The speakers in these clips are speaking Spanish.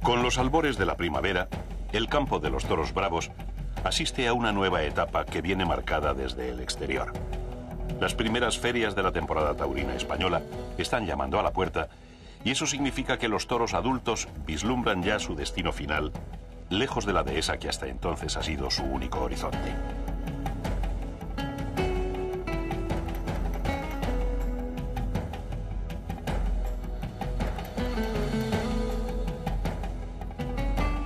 Con los albores de la primavera, el campo de los toros bravos asiste a una nueva etapa que viene marcada desde el exterior. Las primeras ferias de la temporada taurina española están llamando a la puerta y eso significa que los toros adultos vislumbran ya su destino final, lejos de la dehesa que hasta entonces ha sido su único horizonte.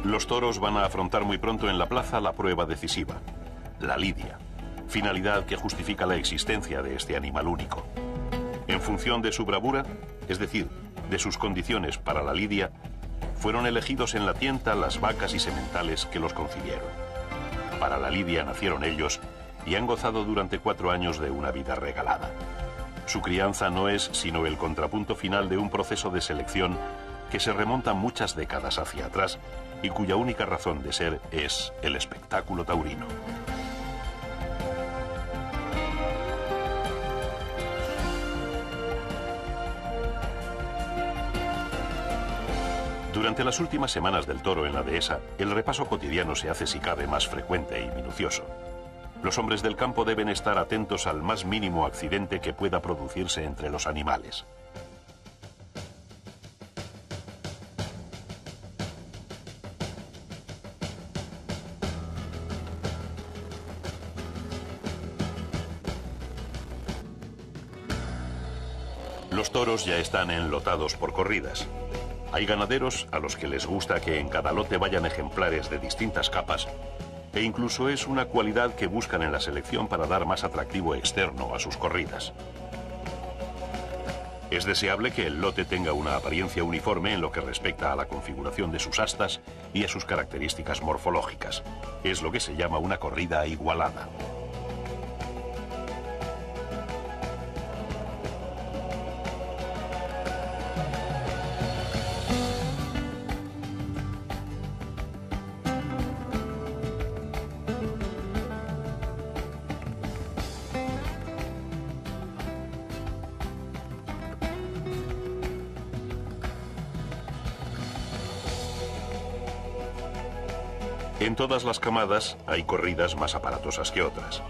Los toros van a afrontar muy pronto en la plaza la prueba decisiva, la lidia, finalidad que justifica la existencia de este animal único. En función de su bravura, es decir, de sus condiciones para la lidia, fueron elegidos en la tienta las vacas y sementales que los concibieron. Para la lidia nacieron ellos y han gozado durante 4 años de una vida regalada. Su crianza no es sino el contrapunto final de un proceso de selección que se remonta muchas décadas hacia atrás y cuya única razón de ser es el espectáculo taurino. Durante las últimas semanas del toro en la dehesa, el repaso cotidiano se hace si cabe más frecuente y minucioso. Los hombres del campo deben estar atentos al más mínimo accidente que pueda producirse entre los animales. Los toros ya están enlotados por corridas. Hay ganaderos a los que les gusta que en cada lote vayan ejemplares de distintas capas e incluso es una cualidad que buscan en la selección para dar más atractivo externo a sus corridas. Es deseable que el lote tenga una apariencia uniforme en lo que respecta a la configuración de sus astas y a sus características morfológicas. Es lo que se llama una corrida igualada. En todas las camadas hay corridas más aparatosas que otras.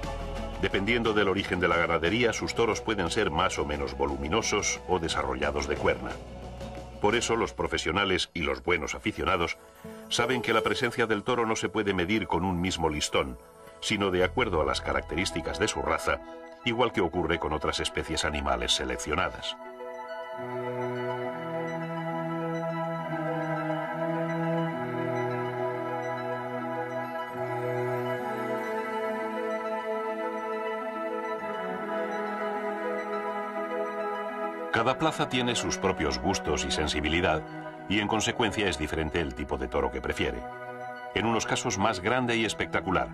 Dependiendo del origen de la ganadería, sus toros pueden ser más o menos voluminosos o desarrollados de cuerna. Por eso los profesionales y los buenos aficionados saben que la presencia del toro no se puede medir con un mismo listón, sino de acuerdo a las características de su raza, igual que ocurre con otras especies animales seleccionadas. Cada plaza tiene sus propios gustos y sensibilidad y en consecuencia es diferente el tipo de toro que prefiere. En unos casos más grande y espectacular,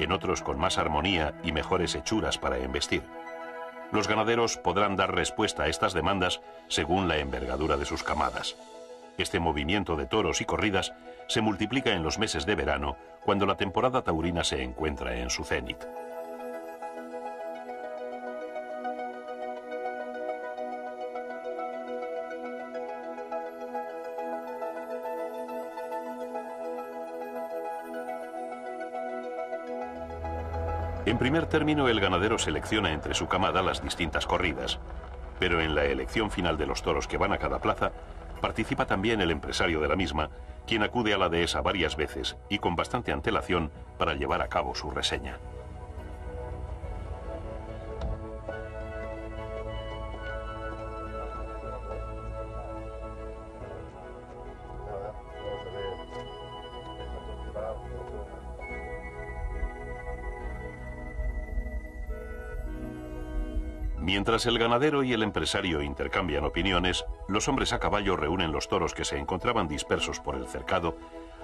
en otros con más armonía y mejores hechuras para embestir. Los ganaderos podrán dar respuesta a estas demandas según la envergadura de sus camadas. Este movimiento de toros y corridas se multiplica en los meses de verano cuando la temporada taurina se encuentra en su cenit. En primer término, el ganadero selecciona entre su camada las distintas corridas, pero en la elección final de los toros que van a cada plaza, participa también el empresario de la misma, quien acude a la dehesa varias veces y con bastante antelación para llevar a cabo su reseña. Mientras el ganadero y el empresario intercambian opiniones, los hombres a caballo reúnen los toros que se encontraban dispersos por el cercado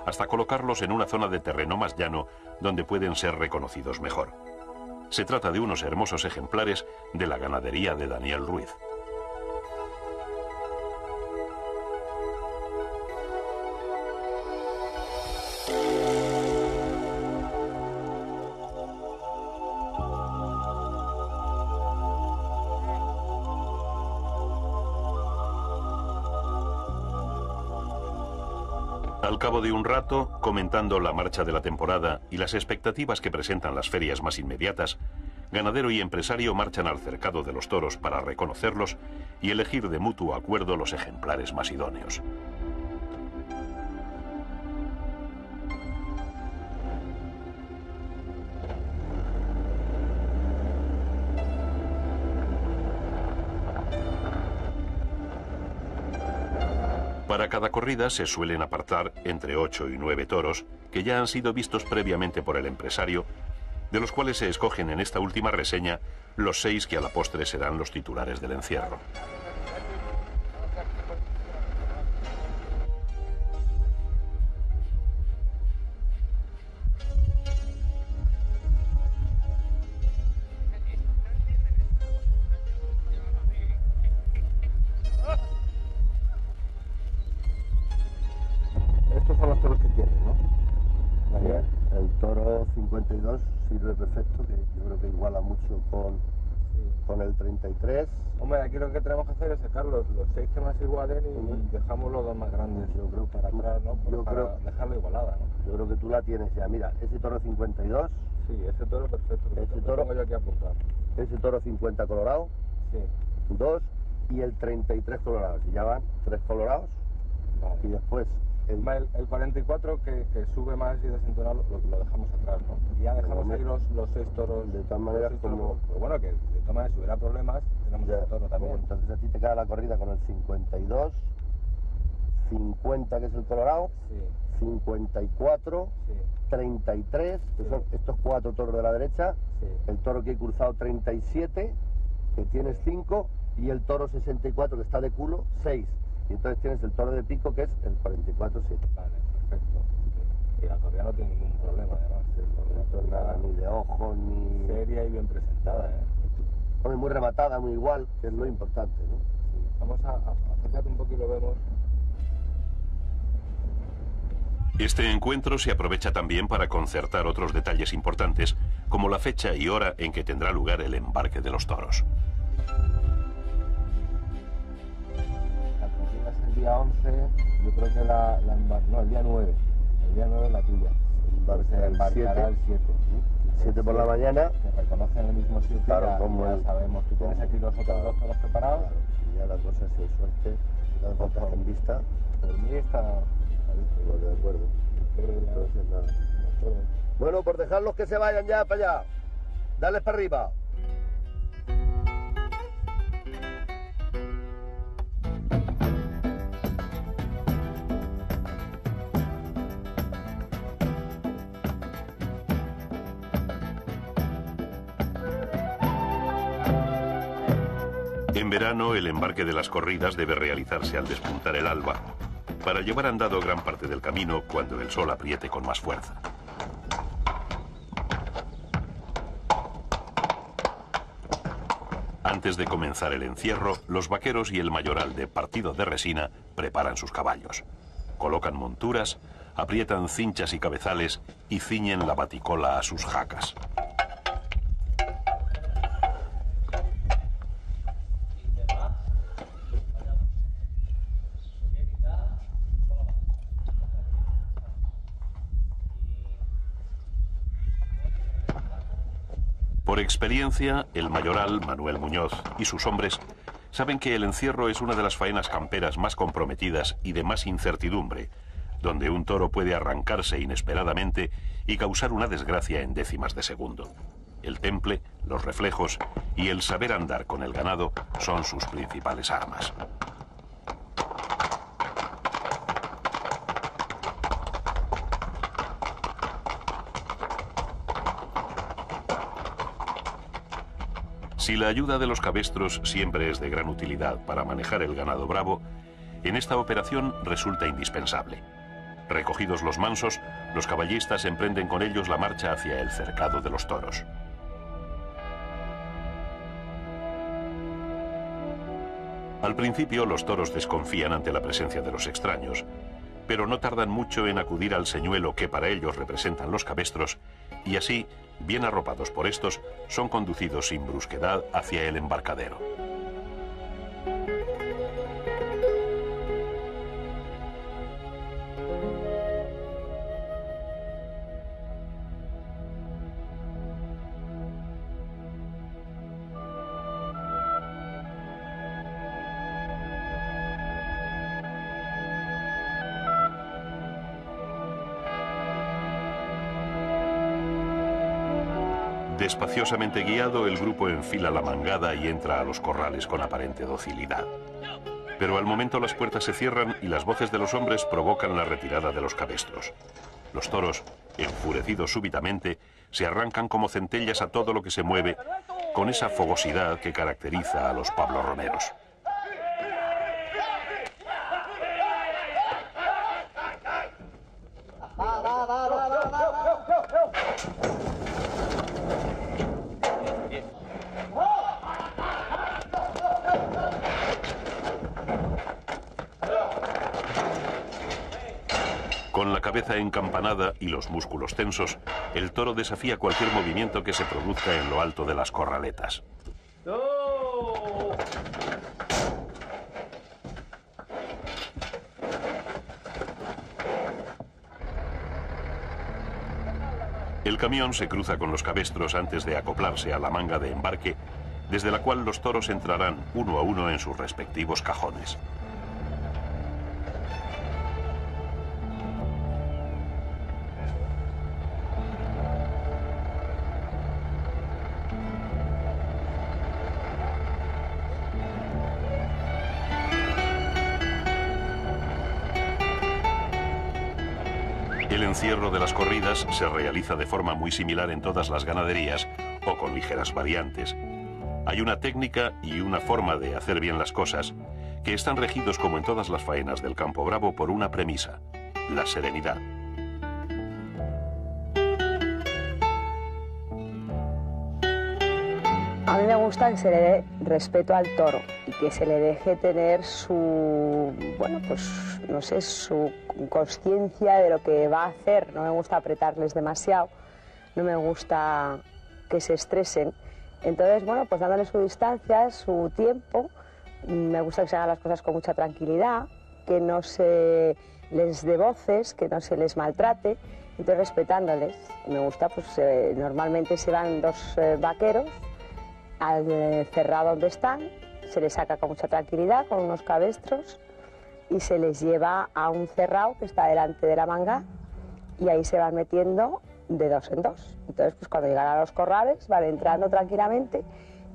hasta colocarlos en una zona de terreno más llano donde pueden ser reconocidos mejor. Se trata de unos hermosos ejemplares de la ganadería de Daniel Ruiz. Al cabo de un rato, comentando la marcha de la temporada y las expectativas que presentan las ferias más inmediatas, ganadero y empresario marchan al cercado de los toros para reconocerlos y elegir de mutuo acuerdo los ejemplares más idóneos. Para cada corrida se suelen apartar entre 8 y 9 toros que ya han sido vistos previamente por el empresario, de los cuales se escogen en esta última reseña los 6 que a la postre serán los titulares del encierro. Estos son los toros que tienen, ¿no? Bien. El toro 52 sirve perfecto, que yo creo que iguala mucho con el 33. Hombre, aquí lo que tenemos que hacer es sacar los 6 que más igualen y dejamos los 2 más grandes. Yo creo que para atrás, ¿no? yo Para creo, dejarla igualada, ¿no? yo creo que tú la tienes ya. Mira, ese toro 52, Sí, ese toro perfecto. Ese Lo toro- tengo yo aquí apuntado. ese toro 50 colorado, Sí, 2 y el 33 colorados. Y ya van 3 colorados y vale. después El 44 que sube más y desentonado lo dejamos atrás, ¿no? Y ya dejamos Pero ahí los 6 toros. de todas maneras, los 6 toros, como- pero bueno, que de todas maneras si hubiera problemas, tenemos ya, ese toro también. entonces a ti te queda la corrida con el 52, 50 que es el colorado, Sí, 54, sí, 33, que Sí. son estos 4 toros de la derecha, sí. el toro que he cruzado 37, que tienes 5, y el toro 64 que está de culo, 6. Y entonces tienes el toro de pico que es el 44-7. Vale, perfecto. Sí. Y la corrida no tiene ningún problema, además. No es nada ni de ojo, ni... Seria y bien presentada, ¿eh? Hombre, muy rematada, muy igual, que es lo importante, ¿no? Sí. Vamos a acércate un poco y lo vemos. Este encuentro se aprovecha también para concertar otros detalles importantes, como la fecha y hora en que tendrá lugar el embarque de los toros. La corrida es el día 11, yo creo que no, el día 9. El día 9 es la tuya. Embarca Se el embarcará 7. el 7. 7 por la mañana, Que reconocen el mismo sitio, Claro, ya, como ya el- sabemos. Tú tienes aquí los otros 2 toros preparados. y ya la cosa se suelte, las botas en vista, Por mí está listo. pues de acuerdo. Entonces, Entonces nada. Bueno, por dejarlos que se vayan ya para allá. Dale para arriba. En verano, el embarque de las corridas debe realizarse al despuntar el alba, para llevar andado gran parte del camino cuando el sol apriete con más fuerza. Antes de comenzar el encierro, los vaqueros y el mayoral de Partido de Resina preparan sus caballos. Colocan monturas, aprietan cinchas y cabezales y ciñen la baticola a sus jacas. Por experiencia, el mayoral Manuel Muñoz y sus hombres saben que el encierro es una de las faenas camperas más comprometidas y de más incertidumbre, donde un toro puede arrancarse inesperadamente y causar una desgracia en décimas de segundo. El temple, los reflejos y el saber andar con el ganado son sus principales armas. Si la ayuda de los cabestros siempre es de gran utilidad para manejar el ganado bravo, en esta operación resulta indispensable. Recogidos los mansos, los caballistas emprenden con ellos la marcha hacia el cercado de los toros. Al principio los toros desconfían ante la presencia de los extraños, pero no tardan mucho en acudir al señuelo que para ellos representan los cabestros, y así, bien arropados por estos, son conducidos sin brusquedad hacia el embarcadero. Despaciosamente guiado, el grupo enfila la mangada y entra a los corrales con aparente docilidad. Pero al momento las puertas se cierran y las voces de los hombres provocan la retirada de los cabestros. Los toros, enfurecidos súbitamente, se arrancan como centellas a todo lo que se mueve, con esa fogosidad que caracteriza a los pablorromeros. Con la cabeza encampanada y los músculos tensos, el toro desafía cualquier movimiento que se produzca en lo alto de las corraletas. El camión se cruza con los cabestros antes de acoplarse a la manga de embarque, desde la cual los toros entrarán uno a uno en sus respectivos cajones. El encierro de las corridas se realiza de forma muy similar en todas las ganaderías o con ligeras variantes. Hay una técnica y una forma de hacer bien las cosas que están regidos, como en todas las faenas del campo bravo, por una premisa: la serenidad. A mí me gusta que se le dé respeto al toro y que se le deje tener su, bueno, pues no sé, su conciencia de lo que va a hacer. No me gusta apretarles demasiado, no me gusta que se estresen. Entonces, bueno, pues dándole su distancia, su tiempo, me gusta que se hagan las cosas con mucha tranquilidad, que no se les dé voces, que no se les maltrate, entonces respetándoles. Me gusta, pues normalmente se van dos vaqueros al cerrado donde están, se les saca con mucha tranquilidad, con unos cabestros, y se les lleva a un cerrado que está delante de la manga, y ahí se van metiendo de dos en dos. Entonces, pues cuando llegan a los corrales, van entrando tranquilamente,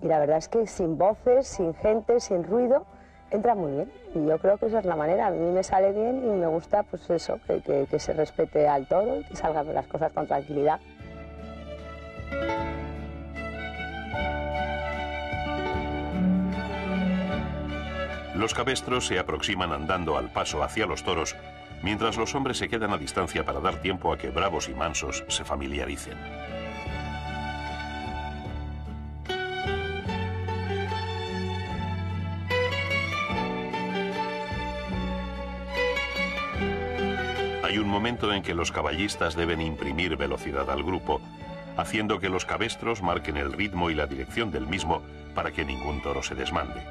y la verdad es que sin voces, sin gente, sin ruido, entra muy bien. Y yo creo que esa es la manera. A mí me sale bien y me gusta, pues eso, que se respete al toro y que salgan las cosas con tranquilidad. Los cabestros se aproximan andando al paso hacia los toros, mientras los hombres se quedan a distancia para dar tiempo a que bravos y mansos se familiaricen. Hay un momento en que los caballistas deben imprimir velocidad al grupo, haciendo que los cabestros marquen el ritmo y la dirección del mismo para que ningún toro se desmande.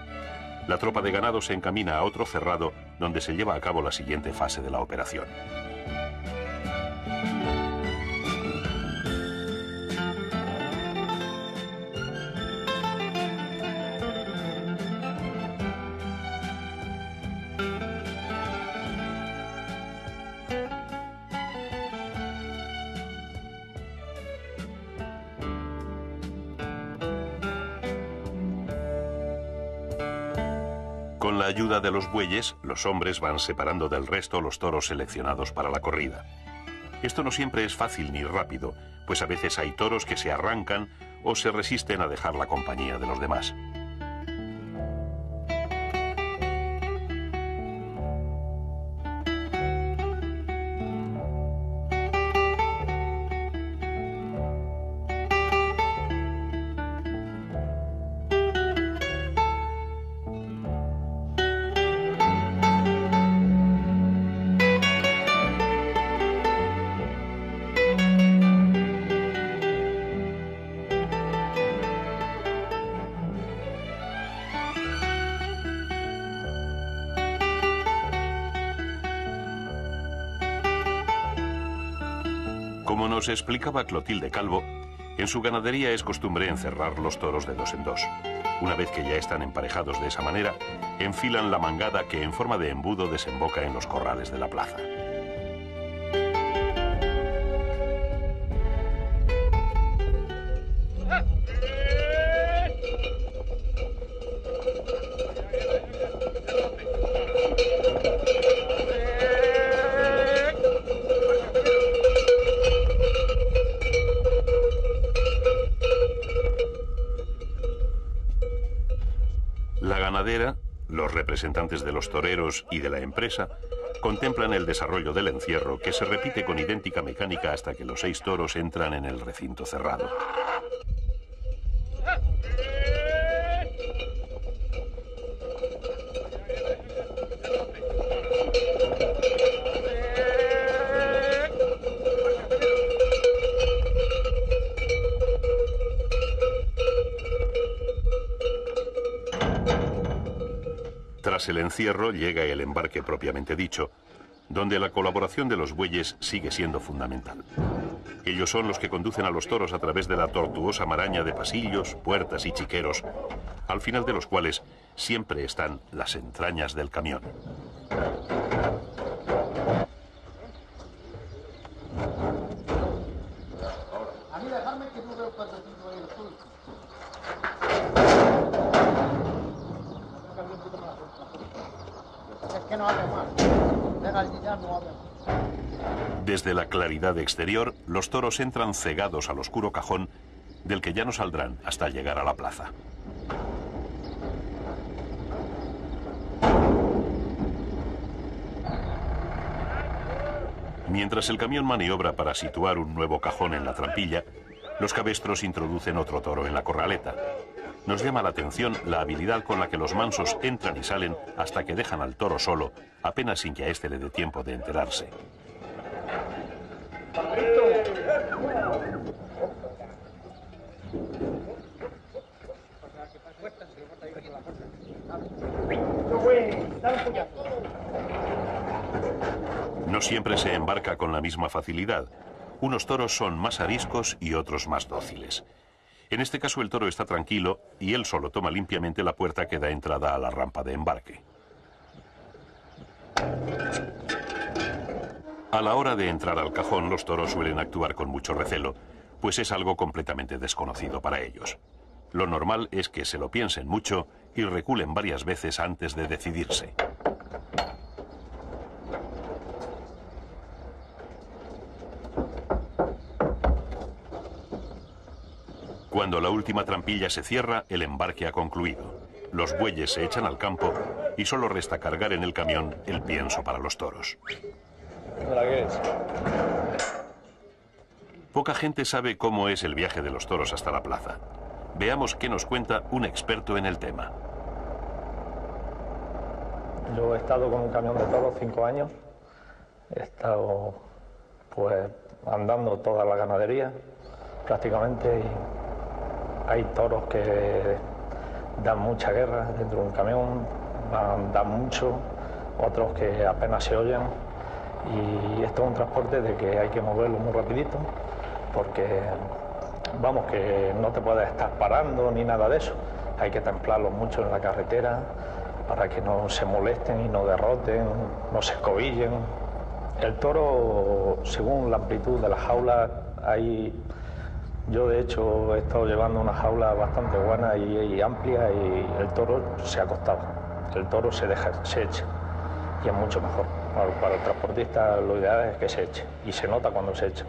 La tropa de ganado se encamina a otro cerrado donde se lleva a cabo la siguiente fase de la operación. Con la ayuda de los bueyes, los hombres van separando del resto los toros seleccionados para la corrida. Esto no siempre es fácil ni rápido, pues a veces hay toros que se arrancan o se resisten a dejar la compañía de los demás. Como nos explicaba Clotilde Calvo, en su ganadería es costumbre encerrar los toros de dos en dos. Una vez que ya están emparejados de esa manera, enfilan la mangada que en forma de embudo desemboca en los corrales de la plaza. La ganadera, los representantes de los toreros y de la empresa contemplan el desarrollo del encierro, que se repite con idéntica mecánica hasta que los 6 toros entran en el recinto cerrado. Tras el encierro llega el embarque propiamente dicho, donde la colaboración de los bueyes sigue siendo fundamental. Ellos son los que conducen a los toros a través de la tortuosa maraña de pasillos, puertas y chiqueros, al final de los cuales siempre están las entrañas del camión. Desde la claridad exterior, los toros entran cegados al oscuro cajón, del que ya no saldrán hasta llegar a la plaza. Mientras el camión maniobra para situar un nuevo cajón en la trampilla, los cabestros introducen otro toro en la corraleta. Nos llama la atención la habilidad con la que los mansos entran y salen hasta que dejan al toro solo, apenas sin que a este le dé tiempo de enterarse. No siempre se embarca con la misma facilidad. Unos toros son más ariscos y otros más dóciles. En este caso el toro está tranquilo y él solo toma limpiamente la puerta que da entrada a la rampa de embarque. A la hora de entrar al cajón, los toros suelen actuar con mucho recelo, pues es algo completamente desconocido para ellos. Lo normal es que se lo piensen mucho y reculen varias veces antes de decidirse. Cuando la última trampilla se cierra, el embarque ha concluido. Los bueyes se echan al campo y solo resta cargar en el camión el pienso para los toros. Poca gente sabe cómo es el viaje de los toros hasta la plaza. Veamos qué nos cuenta un experto en el tema. Yo he estado con un camión de toros 5 años. He estado pues andando toda la ganadería prácticamente. Hay toros que dan mucha guerra dentro de un camión, dan mucho, otros que apenas se oyen, y esto es un transporte de que hay que moverlo muy rapidito, porque vamos, que no te puedes estar parando ni nada de eso. Hay que templarlo mucho en la carretera para que no se molesten y no derroten, no se escobillen. El toro, según la amplitud de la jaula, yo de hecho he estado llevando una jaula bastante buena y amplia, y el toro se acostaba. el toro se eche, y es mucho mejor. Para el transportista lo ideal es que se eche, y se nota cuando se echa.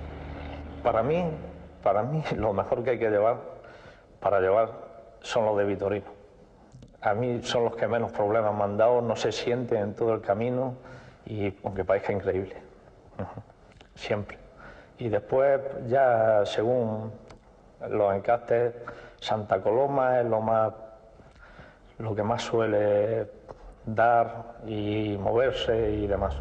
Para mí lo mejor que hay que llevar, para llevar, son los de Vitorino. A mí son los que menos problemas me han dado, no se sienten en todo el camino, y aunque parezca increíble, siempre. Y después, ya según los encastes, Santa Coloma es lo que más suele dar y moverse y demás.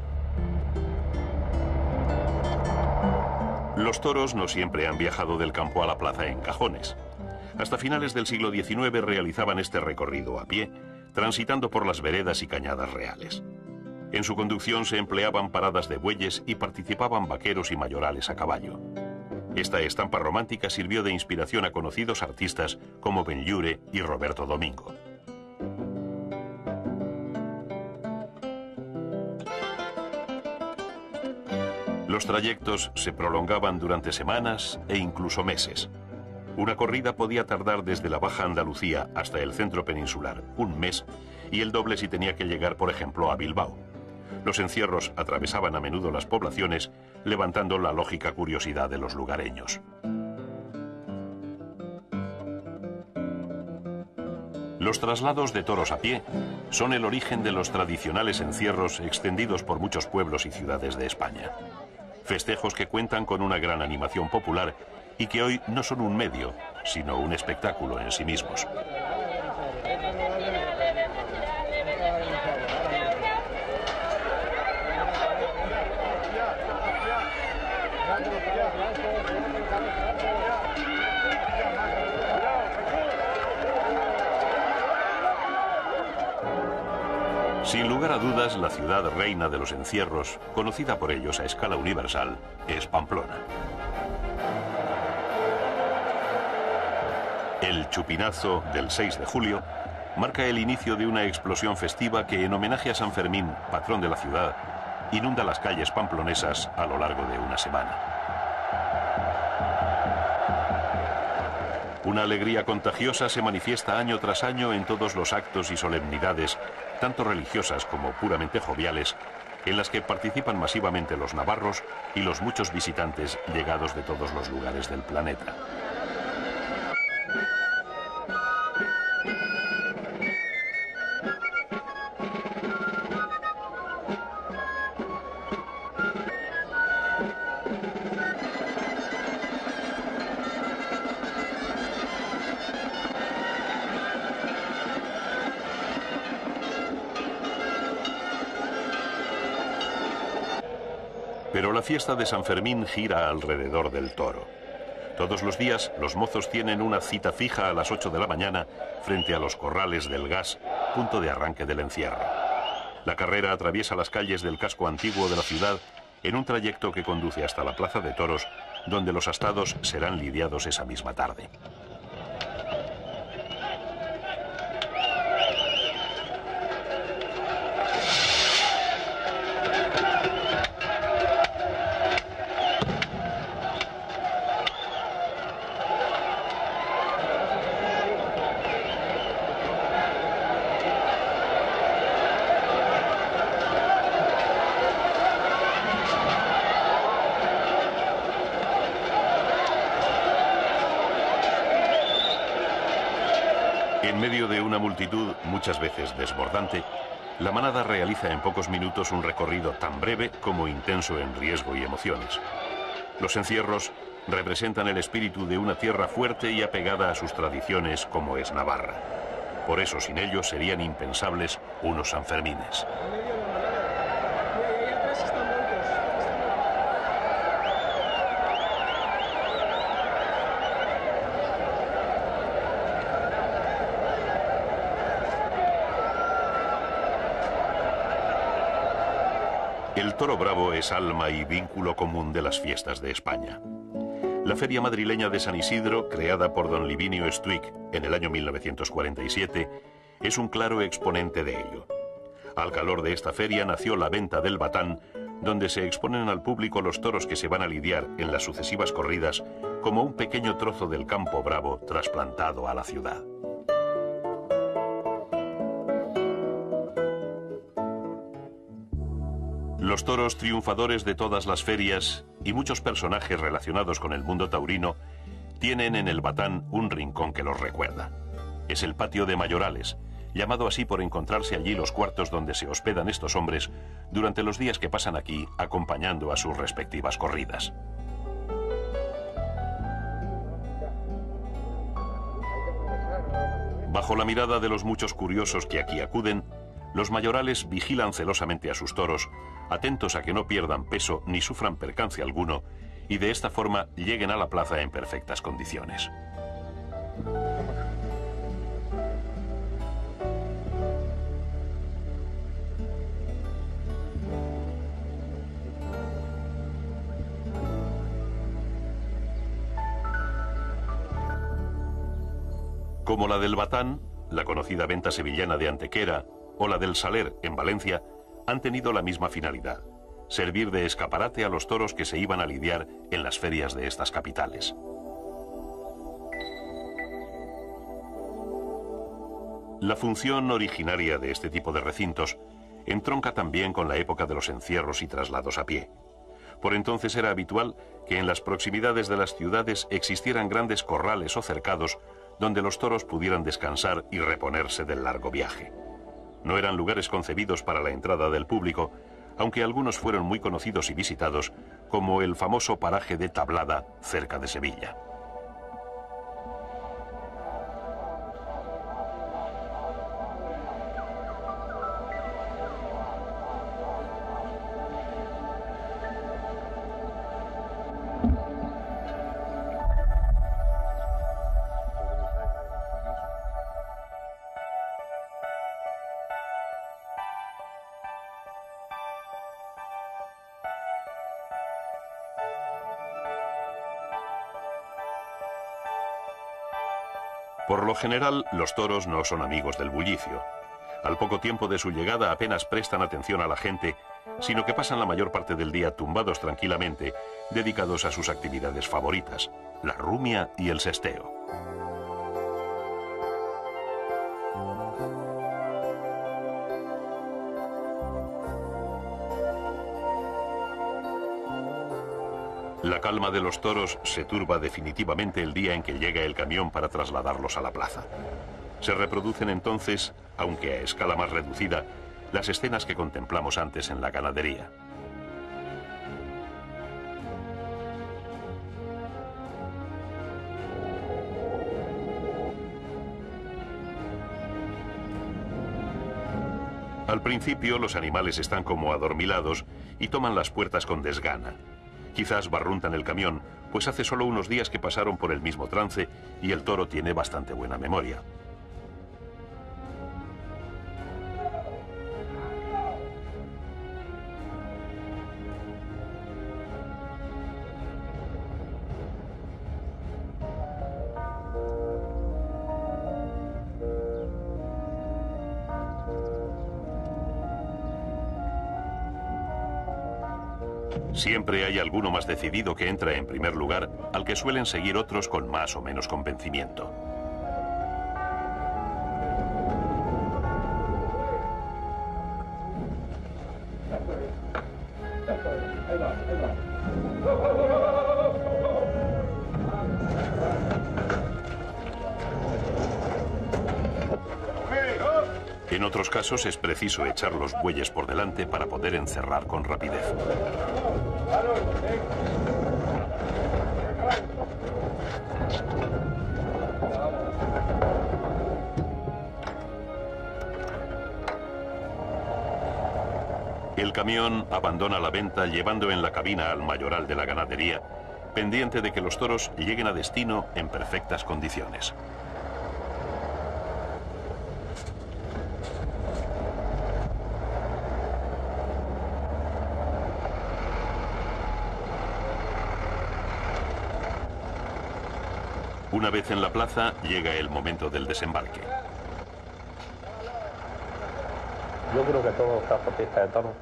Los toros no siempre han viajado del campo a la plaza en cajones. Hasta finales del siglo XIX realizaban este recorrido a pie, transitando por las veredas y cañadas reales. En su conducción se empleaban paradas de bueyes y participaban vaqueros y mayorales a caballo. Esta estampa romántica sirvió de inspiración a conocidos artistas como Benlliure y Roberto Domingo. Los trayectos se prolongaban durante semanas e incluso meses. Una corrida podía tardar desde la Baja Andalucía hasta el centro peninsular un mes, y el doble si tenía que llegar, por ejemplo, a Bilbao. Los encierros atravesaban a menudo las poblaciones, levantando la lógica curiosidad de los lugareños. Los traslados de toros a pie son el origen de los tradicionales encierros extendidos por muchos pueblos y ciudades de España. Festejos que cuentan con una gran animación popular y que hoy no son un medio, sino un espectáculo en sí mismos. Sin lugar a dudas, la ciudad reina de los encierros, conocida por ellos a escala universal, es Pamplona. El chupinazo del 6 de julio marca el inicio de una explosión festiva que, en homenaje a San Fermín, patrón de la ciudad, inunda las calles pamplonesas a lo largo de una semana. Una alegría contagiosa se manifiesta año tras año en todos los actos y solemnidades, tanto religiosas como puramente joviales, en las que participan masivamente los navarros y los muchos visitantes llegados de todos los lugares del planeta. Pero la fiesta de San Fermín gira alrededor del toro. Todos los días los mozos tienen una cita fija a las 8 de la mañana frente a los corrales del Gas, punto de arranque del encierro. La carrera atraviesa las calles del casco antiguo de la ciudad en un trayecto que conduce hasta la Plaza de Toros, donde los astados serán lidiados esa misma tarde. En medio de una multitud muchas veces desbordante, la manada realiza en pocos minutos un recorrido tan breve como intenso en riesgo y emociones. Los encierros representan el espíritu de una tierra fuerte y apegada a sus tradiciones como es Navarra. Por eso, sin ellos serían impensables unos Sanfermines. El toro bravo es alma y vínculo común de las fiestas de España. La Feria Madrileña de San Isidro, creada por don Livinio Stuick en el año 1947, es un claro exponente de ello. Al calor de esta feria nació la venta del batán, donde se exponen al público los toros que se van a lidiar en las sucesivas corridas como un pequeño trozo del campo bravo trasplantado a la ciudad. Los toros triunfadores de todas las ferias y muchos personajes relacionados con el mundo taurino tienen en el Batán un rincón que los recuerda. Es el patio de Mayorales, llamado así por encontrarse allí los cuartos donde se hospedan estos hombres durante los días que pasan aquí acompañando a sus respectivas corridas. Bajo la mirada de los muchos curiosos que aquí acuden, los mayorales vigilan celosamente a sus toros, atentos a que no pierdan peso ni sufran percance alguno, y de esta forma lleguen a la plaza en perfectas condiciones. Como la del Batán, la conocida venta sevillana de Antequera, o la del Saler, en Valencia, han tenido la misma finalidad: servir de escaparate a los toros que se iban a lidiar en las ferias de estas capitales. La función originaria de este tipo de recintos entronca también con la época de los encierros y traslados a pie. Por entonces era habitual que en las proximidades de las ciudades existieran grandes corrales o cercados donde los toros pudieran descansar y reponerse del largo viaje. No eran lugares concebidos para la entrada del público, aunque algunos fueron muy conocidos y visitados, como el famoso paraje de Tablada, cerca de Sevilla. Por lo general, los toros no son amigos del bullicio. Al poco tiempo de su llegada apenas prestan atención a la gente, sino que pasan la mayor parte del día tumbados tranquilamente, dedicados a sus actividades favoritas, la rumia y el sesteo. La calma de los toros se turba definitivamente el día en que llega el camión para trasladarlos a la plaza. Se reproducen entonces, aunque a escala más reducida, las escenas que contemplamos antes en la ganadería. Al principio los animales están como adormilados y toman las puertas con desgana. Quizás barruntan el camión, pues hace solo unos días que pasaron por el mismo trance y el toro tiene bastante buena memoria. Siempre hay alguno más decidido que entra en primer lugar, al que suelen seguir otros con más o menos convencimiento. En otros casos es preciso echar los bueyes por delante para poder encerrar con rapidez. El camión abandona la venta llevando en la cabina al mayoral de la ganadería, pendiente de que los toros lleguen a destino en perfectas condiciones. Una vez en la plaza, llega el momento del desembarque. Yo creo que todos los transportistas de toros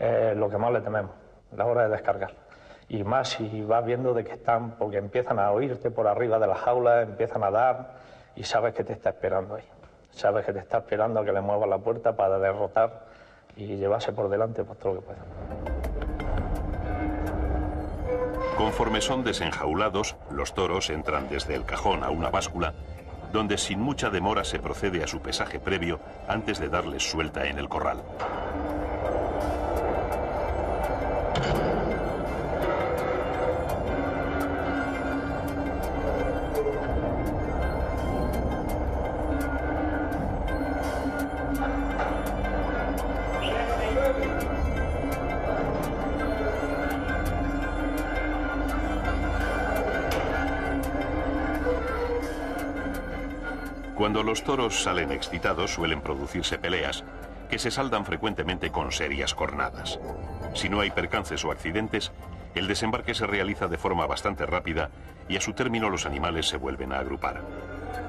es lo que más le tememos, la hora de descargar. Y más si vas viendo de que están, porque empiezan a oírte por arriba de las jaulas, empiezan a dar y sabes que te está esperando ahí. Sabes que te está esperando a que le muevas la puerta para derrotar y llevarse por delante por todo lo que pueda. Conforme son desenjaulados, los toros entran desde el cajón a una báscula, donde sin mucha demora se procede a su pesaje previo antes de darles suelta en el corral. Cuando los toros salen excitados suelen producirse peleas que se saldan frecuentemente con serias cornadas. Si no hay percances o accidentes, el desembarque se realiza de forma bastante rápida y a su término los animales se vuelven a agrupar.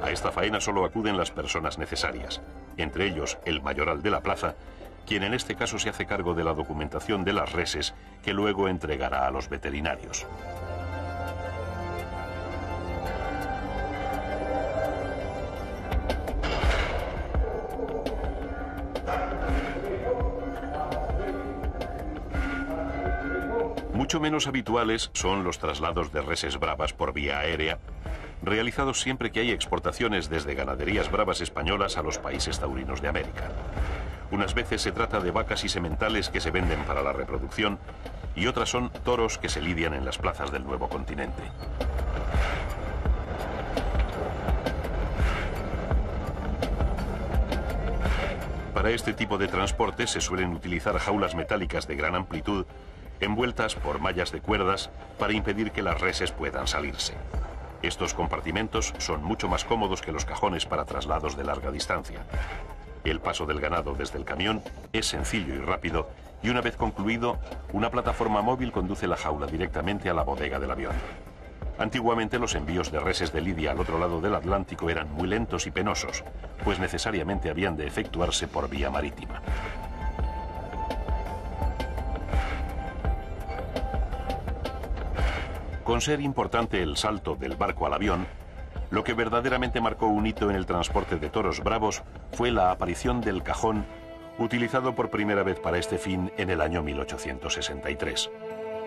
A esta faena solo acuden las personas necesarias, entre ellos el mayoral de la plaza, quien en este caso se hace cargo de la documentación de las reses que luego entregará a los veterinarios. Mucho menos habituales son los traslados de reses bravas por vía aérea, realizados siempre que hay exportaciones desde ganaderías bravas españolas a los países taurinos de América. Unas veces se trata de vacas y sementales que se venden para la reproducción y otras son toros que se lidian en las plazas del nuevo continente. Para este tipo de transporte se suelen utilizar jaulas metálicas de gran amplitud envueltas por mallas de cuerdas para impedir que las reses puedan salirse. Estos compartimentos son mucho más cómodos que los cajones para traslados de larga distancia. El paso del ganado desde el camión es sencillo y rápido y una vez concluido, una plataforma móvil conduce la jaula directamente a la bodega del avión. Antiguamente los envíos de reses de lidia al otro lado del Atlántico eran muy lentos y penosos, pues necesariamente habían de efectuarse por vía marítima. Con ser importante el salto del barco al avión, lo que verdaderamente marcó un hito en el transporte de toros bravos fue la aparición del cajón, utilizado por primera vez para este fin en el año 1863.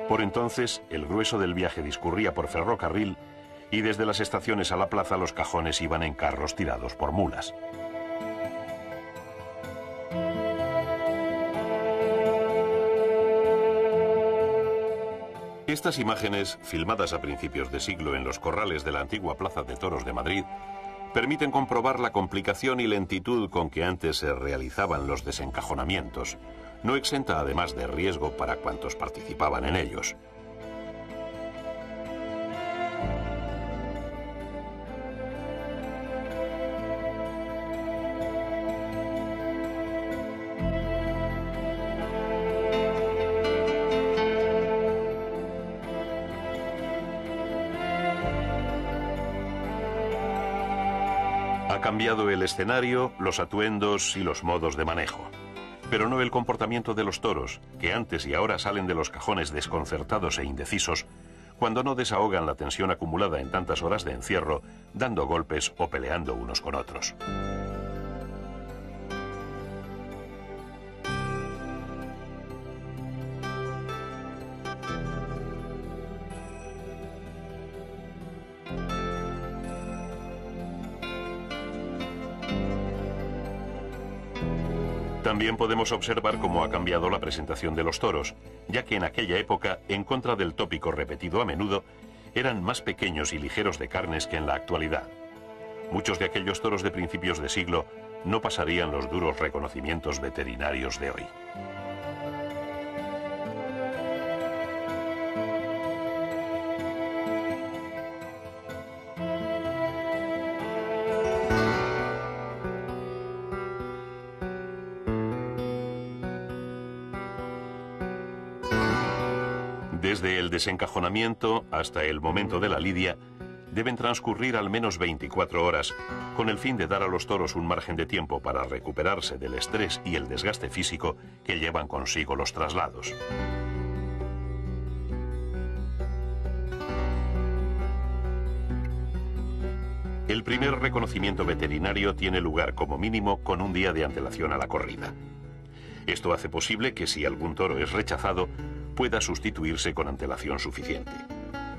Por entonces, el grueso del viaje discurría por ferrocarril y desde las estaciones a la plaza los cajones iban en carros tirados por mulas. Estas imágenes, filmadas a principios de siglo en los corrales de la antigua Plaza de Toros de Madrid, permiten comprobar la complicación y lentitud con que antes se realizaban los desencajonamientos, no exenta además de riesgo para cuantos participaban en ellos. Ha cambiado el escenario, los atuendos y los modos de manejo, pero no el comportamiento de los toros, que antes y ahora salen de los cajones desconcertados e indecisos, cuando no desahogan la tensión acumulada en tantas horas de encierro, dando golpes o peleando unos con otros. También podemos observar cómo ha cambiado la presentación de los toros, ya que en aquella época, en contra del tópico repetido a menudo, eran más pequeños y ligeros de carnes que en la actualidad. Muchos de aquellos toros de principios de siglo no pasarían los duros reconocimientos veterinarios de hoy. Desde el desencajonamiento hasta el momento de la lidia, deben transcurrir al menos 24 horas, con el fin de dar a los toros un margen de tiempo para recuperarse del estrés y el desgaste físico que llevan consigo los traslados. El primer reconocimiento veterinario tiene lugar como mínimo con un día de antelación a la corrida. Esto hace posible que si algún toro es rechazado, pueda sustituirse con antelación suficiente.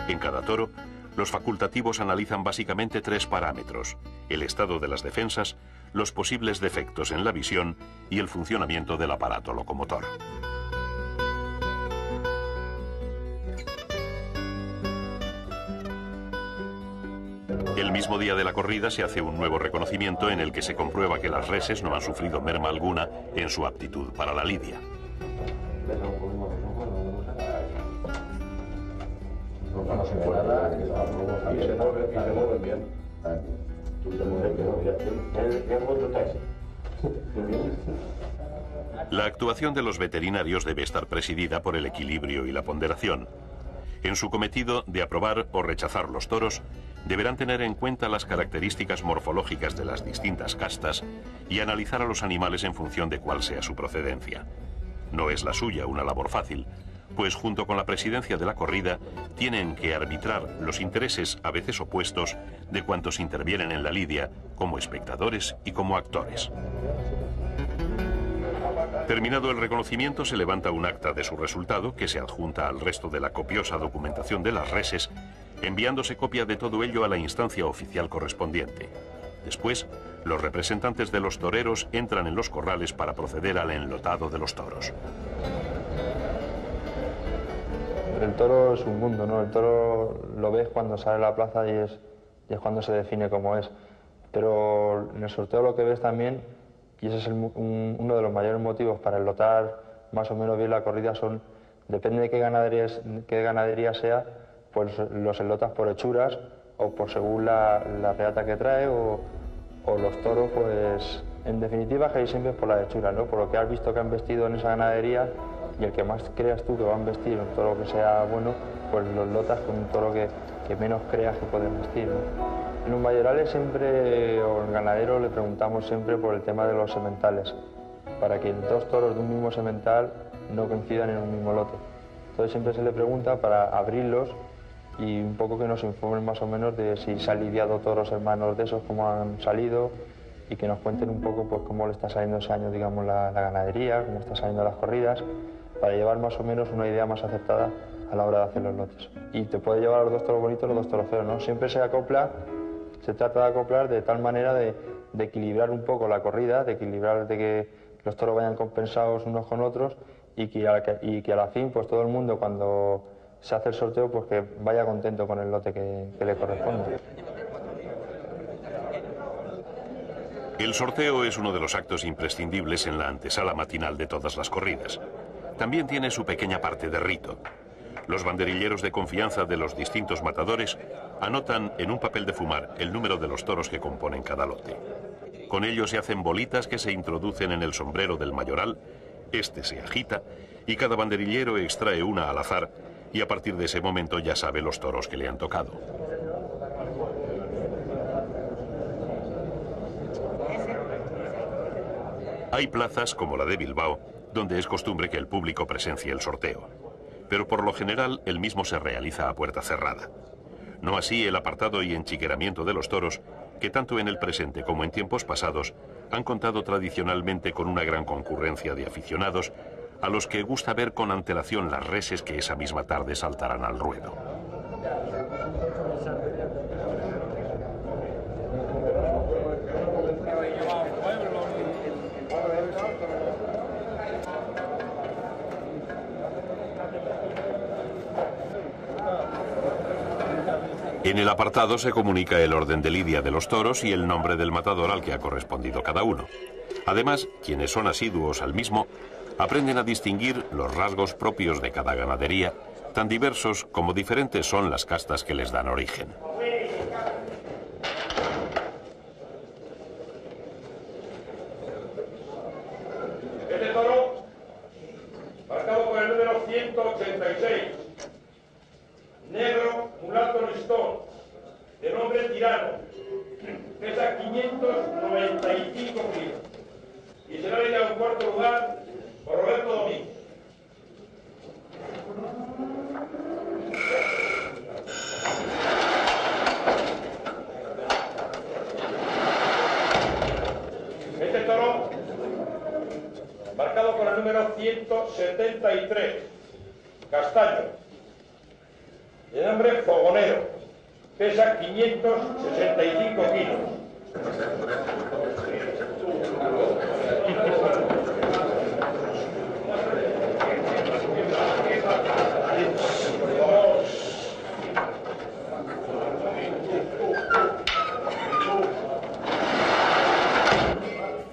En cada toro, los facultativos analizan básicamente 3 parámetros: el estado de las defensas, los posibles defectos en la visión y el funcionamiento del aparato locomotor. El mismo día de la corrida se hace un nuevo reconocimiento en el que se comprueba que las reses no han sufrido merma alguna en su aptitud para la lidia. La actuación de los veterinarios debe estar presidida por el equilibrio y la ponderación. En su cometido de aprobar o rechazar los toros, deberán tener en cuenta las características morfológicas de las distintas castas y analizar a los animales en función de cuál sea su procedencia. No es la suya una labor fácil, pues junto con la presidencia de la corrida tienen que arbitrar los intereses a veces opuestos de cuantos intervienen en la lidia como espectadores y como actores. Terminado el reconocimiento, se levanta un acta de su resultado que se adjunta al resto de la copiosa documentación de las reses, enviándose copia de todo ello a la instancia oficial correspondiente. Después, los representantes de los toreros entran en los corrales para proceder al enlotado de los toros. El toro es un mundo, ¿no? El toro lo ves cuando sale a la plaza y es cuando se define como es. Pero en el sorteo lo que ves también, y ese es uno de los mayores motivos para enlotar más o menos bien la corrida, depende de qué ganadería sea, pues los enlotas por hechuras o por según la reata que trae o los toros, pues en definitiva que siempre es por la hechura, ¿no? Por lo que has visto que han vestido en esa ganadería, y el que más creas tú que van a vestir, un toro que sea bueno, pues los lotas con un toro que menos creas que pueden vestir, ¿no? En los mayorales siempre, o el ganadero, le preguntamos siempre por el tema de los sementales, para que 2 toros de un mismo semental no coincidan en un mismo lote. Entonces siempre se le pregunta para abrirlos y un poco que nos informen más o menos de si se han lidiado toros hermanos de esos, cómo han salido, y que nos cuenten un poco pues cómo le está saliendo ese año, digamos, la ganadería, cómo está saliendo las corridas, para llevar más o menos una idea más acertada a la hora de hacer los lotes. Y te puede llevar a los 2 toros bonitos, los 2 toros feos, ¿no? Siempre se trata de acoplar de tal manera de equilibrar un poco la corrida, de equilibrar, de que los toros vayan compensados unos con otros y que a la fin, pues todo el mundo, cuando se hace el sorteo, pues que vaya contento con el lote que le corresponde. El sorteo es uno de los actos imprescindibles en la antesala matinal de todas las corridas. También tiene su pequeña parte de rito. Los banderilleros de confianza de los distintos matadores anotan en un papel de fumar el número de los toros que componen cada lote. Con ello se hacen bolitas que se introducen en el sombrero del mayoral, este se agita y cada banderillero extrae una al azar, y a partir de ese momento ya sabe los toros que le han tocado. Hay plazas, como la de Bilbao, donde es costumbre que el público presencie el sorteo, pero por lo general el mismo se realiza a puerta cerrada. No así el apartado y enchiqueramiento de los toros, que tanto en el presente como en tiempos pasados han contado tradicionalmente con una gran concurrencia de aficionados, a los que gusta ver con antelación las reses que esa misma tarde saltarán al ruedo. En el apartado se comunica el orden de lidia de los toros y el nombre del matador al que ha correspondido cada uno. Además, quienes son asiduos al mismo aprenden a distinguir los rasgos propios de cada ganadería, tan diversos como diferentes son las castas que les dan origen. Este toro, marcado con el número 186, negro, mulato listón, de nombre Tirano, pesa 595 kilos y será lidiado en 4º lugar por Roberto Domínguez. Este toro, marcado con el número 173, castaño, de nombre Fogonero, pesa 565 kilos.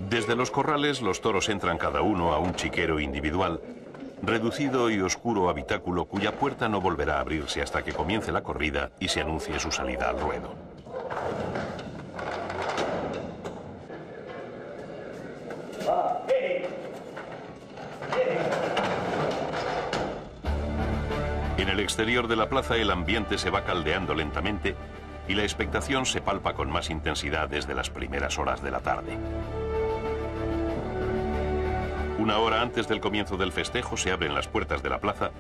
Desde los corrales, los toros entran cada uno a un chiquero individual, reducido y oscuro habitáculo cuya puerta no volverá a abrirse hasta que comience la corrida y se anuncie su salida al ruedo. En el exterior de la plaza el ambiente se va caldeando lentamente y la expectación se palpa con más intensidad desde las primeras horas de la tarde. Una hora antes del comienzo del festejo se abren las puertas de la plaza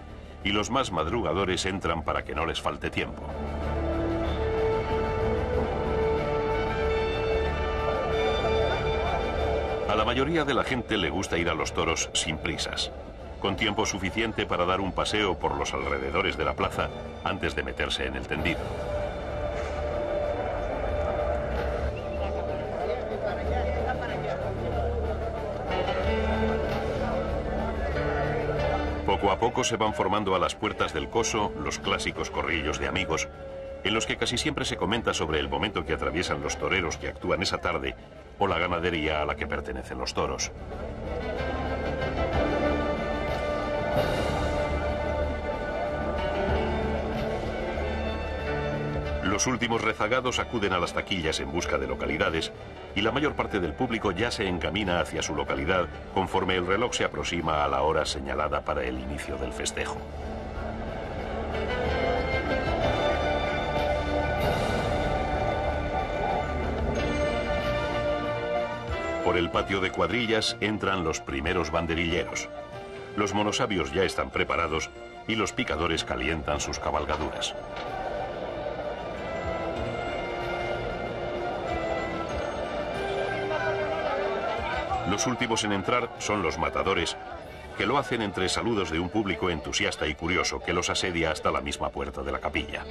y los más madrugadores entran para que no les falte tiempo. A la mayoría de la gente le gusta ir a los toros sin prisas, con tiempo suficiente para dar un paseo por los alrededores de la plaza antes de meterse en el tendido. Poco a poco se van formando a las puertas del coso los clásicos corrillos de amigos, en los que casi siempre se comenta sobre el momento que atraviesan los toreros que actúan esa tarde o la ganadería a la que pertenecen los toros. Los últimos rezagados acuden a las taquillas en busca de localidades y la mayor parte del público ya se encamina hacia su localidad conforme el reloj se aproxima a la hora señalada para el inicio del festejo. Por el patio de cuadrillas entran los primeros banderilleros. Los monosabios ya están preparados y los picadores calientan sus cabalgaduras. Los últimos en entrar son los matadores, que lo hacen entre saludos de un público entusiasta y curioso que los asedia hasta la misma puerta de la capilla.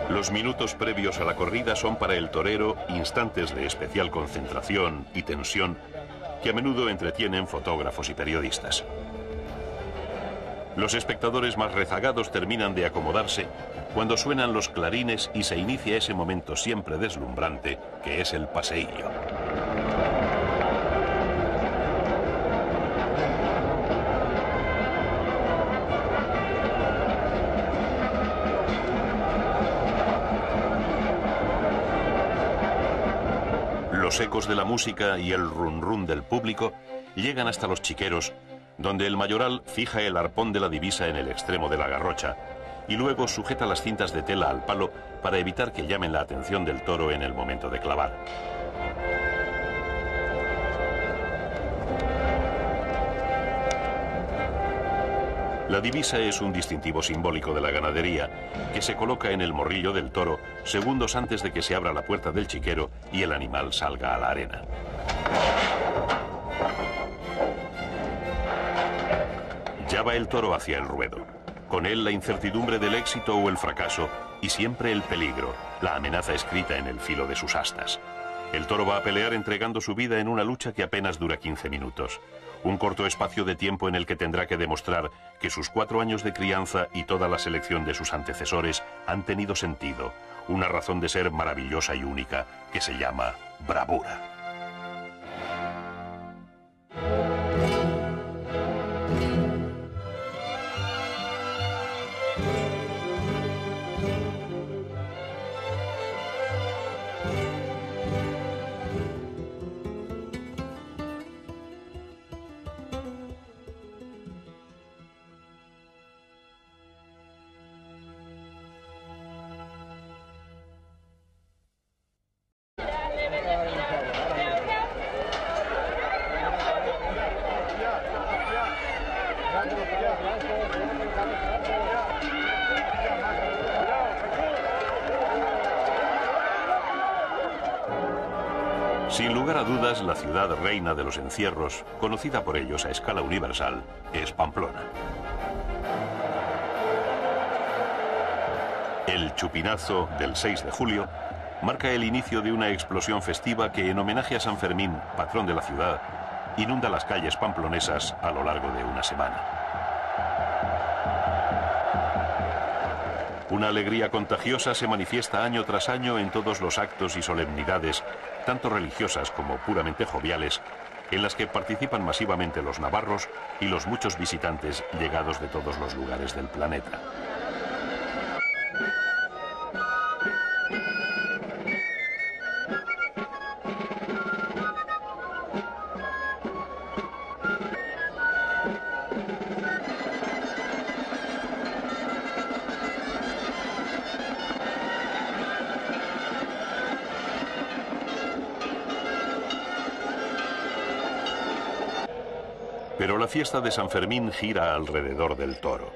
Los minutos previos a la corrida son para el torero instantes de especial concentración y tensión que a menudo entretienen fotógrafos y periodistas. Los espectadores más rezagados terminan de acomodarse cuando suenan los clarines y se inicia ese momento siempre deslumbrante que es el paseillo. Los ecos de la música y el run run del público llegan hasta los chiqueros, donde el mayoral fija el arpón de la divisa en el extremo de la garrocha y luego sujeta las cintas de tela al palo para evitar que llamen la atención del toro en el momento de clavar. La divisa es un distintivo simbólico de la ganadería que se coloca en el morrillo del toro segundos antes de que se abra la puerta del chiquero y el animal salga a la arena. Ya va el toro hacia el ruedo. Con él la incertidumbre del éxito o el fracaso y siempre el peligro, la amenaza escrita en el filo de sus astas. El toro va a pelear entregando su vida en una lucha que apenas dura 15 minutos. Un corto espacio de tiempo en el que tendrá que demostrar que sus 4 años de crianza y toda la selección de sus antecesores han tenido sentido, una razón de ser maravillosa y única que se llama bravura. Sin lugar a dudas, la ciudad reina de los encierros, conocida por ellos a escala universal, es Pamplona. El chupinazo del 6 de julio marca el inicio de una explosión festiva que, en homenaje a San Fermín, patrón de la ciudad, inunda las calles pamplonesas a lo largo de una semana. Una alegría contagiosa se manifiesta año tras año en todos los actos y solemnidades, tanto religiosas como puramente joviales, en las que participan masivamente los navarros y los muchos visitantes llegados de todos los lugares del planeta. Pero la fiesta de San Fermín gira alrededor del toro.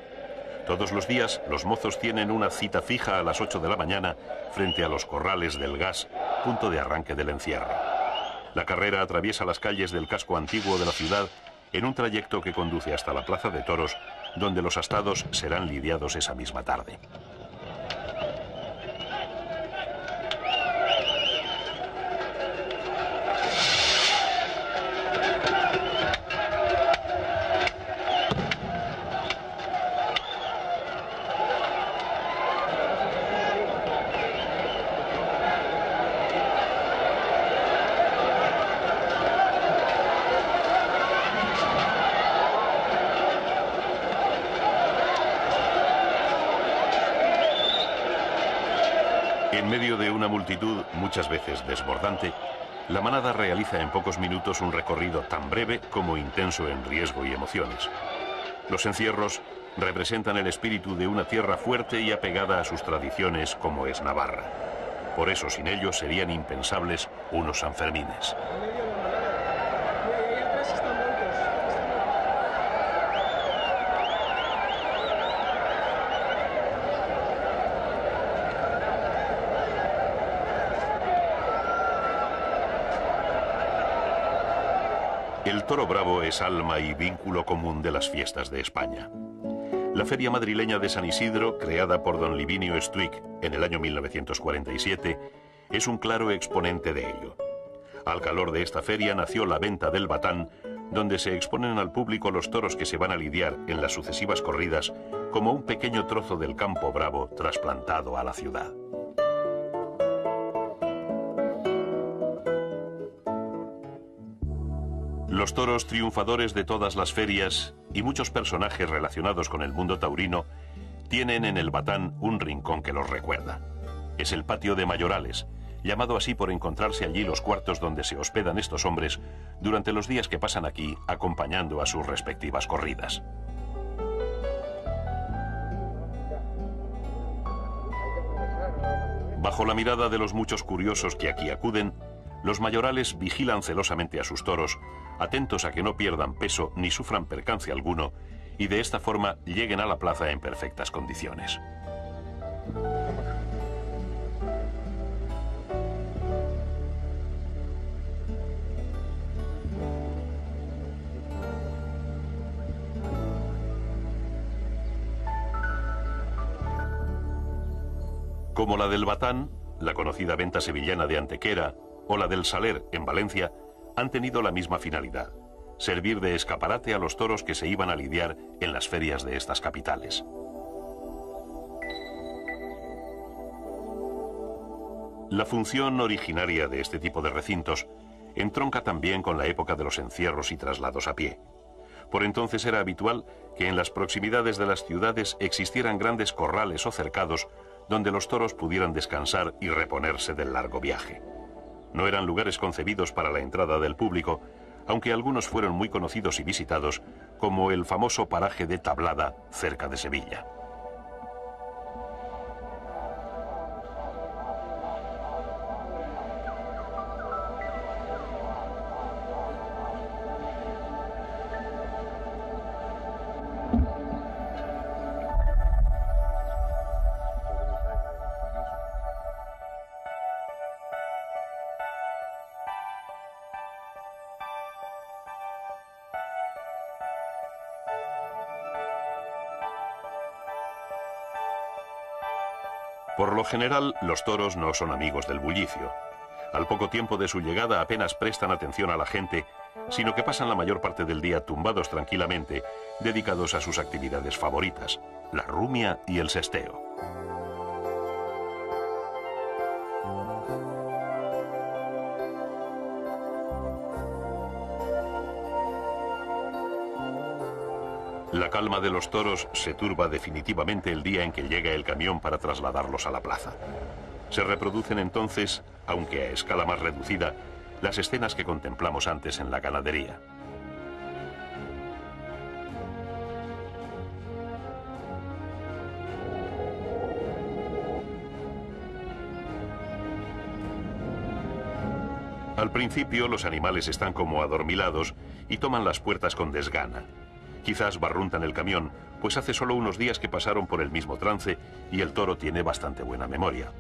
Todos los días los mozos tienen una cita fija a las 8 de la mañana frente a los corrales del Gas, punto de arranque del encierro. La carrera atraviesa las calles del casco antiguo de la ciudad en un trayecto que conduce hasta la plaza de toros, donde los astados serán lidiados esa misma tarde. En medio de una multitud muchas veces desbordante, la manada realiza en pocos minutos un recorrido tan breve como intenso en riesgo y emociones. Los encierros representan el espíritu de una tierra fuerte y apegada a sus tradiciones como es Navarra. Por eso, sin ellos serían impensables unos Sanfermines. El toro bravo es alma y vínculo común de las fiestas de España. La feria madrileña de San Isidro, creada por don Livinio Stuick en el año 1947, es un claro exponente de ello. Al calor de esta feria nació la venta del batán, donde se exponen al público los toros que se van a lidiar en las sucesivas corridas, como un pequeño trozo del campo bravo trasplantado a la ciudad. Los toros triunfadores de todas las ferias y muchos personajes relacionados con el mundo taurino tienen en el batán un rincón que los recuerda. Es el patio de Mayorales, llamado así por encontrarse allí los cuartos donde se hospedan estos hombres durante los días que pasan aquí acompañando a sus respectivas corridas. Bajo la mirada de los muchos curiosos que aquí acuden, los mayorales vigilan celosamente a sus toros, atentos a que no pierdan peso ni sufran percance alguno, y de esta forma lleguen a la plaza en perfectas condiciones. Como la del batán, la conocida venta sevillana de Antequera, o la del Saler, en Valencia, han tenido la misma finalidad: servir de escaparate a los toros que se iban a lidiar en las ferias de estas capitales. La función originaria de este tipo de recintos entronca también con la época de los encierros y traslados a pie. Por entonces era habitual que en las proximidades de las ciudades existieran grandes corrales o cercados donde los toros pudieran descansar y reponerse del largo viaje. No eran lugares concebidos para la entrada del público, aunque algunos fueron muy conocidos y visitados, como el famoso paraje de Tablada, cerca de Sevilla. Por lo general, los toros no son amigos del bullicio. Al poco tiempo de su llegada apenas prestan atención a la gente, sino que pasan la mayor parte del día tumbados tranquilamente, dedicados a sus actividades favoritas, la rumia y el sesteo. La calma de los toros se turba definitivamente el día en que llega el camión para trasladarlos a la plaza. Se reproducen entonces, aunque a escala más reducida, las escenas que contemplamos antes en la ganadería. Al principio los animales están como adormilados y toman las puertas con desgana. Quizás barruntan el camión, pues hace solo unos días que pasaron por el mismo trance y el toro tiene bastante buena memoria.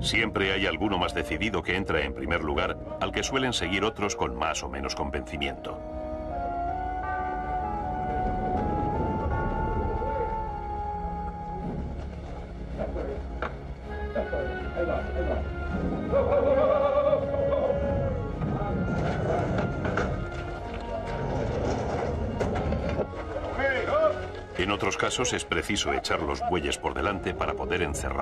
Siempre hay alguno más decidido que entra en primer lugar, al que suelen seguir otros con más o menos convencimiento. En otros casos es preciso echar los bueyes por delante para poder encerrar.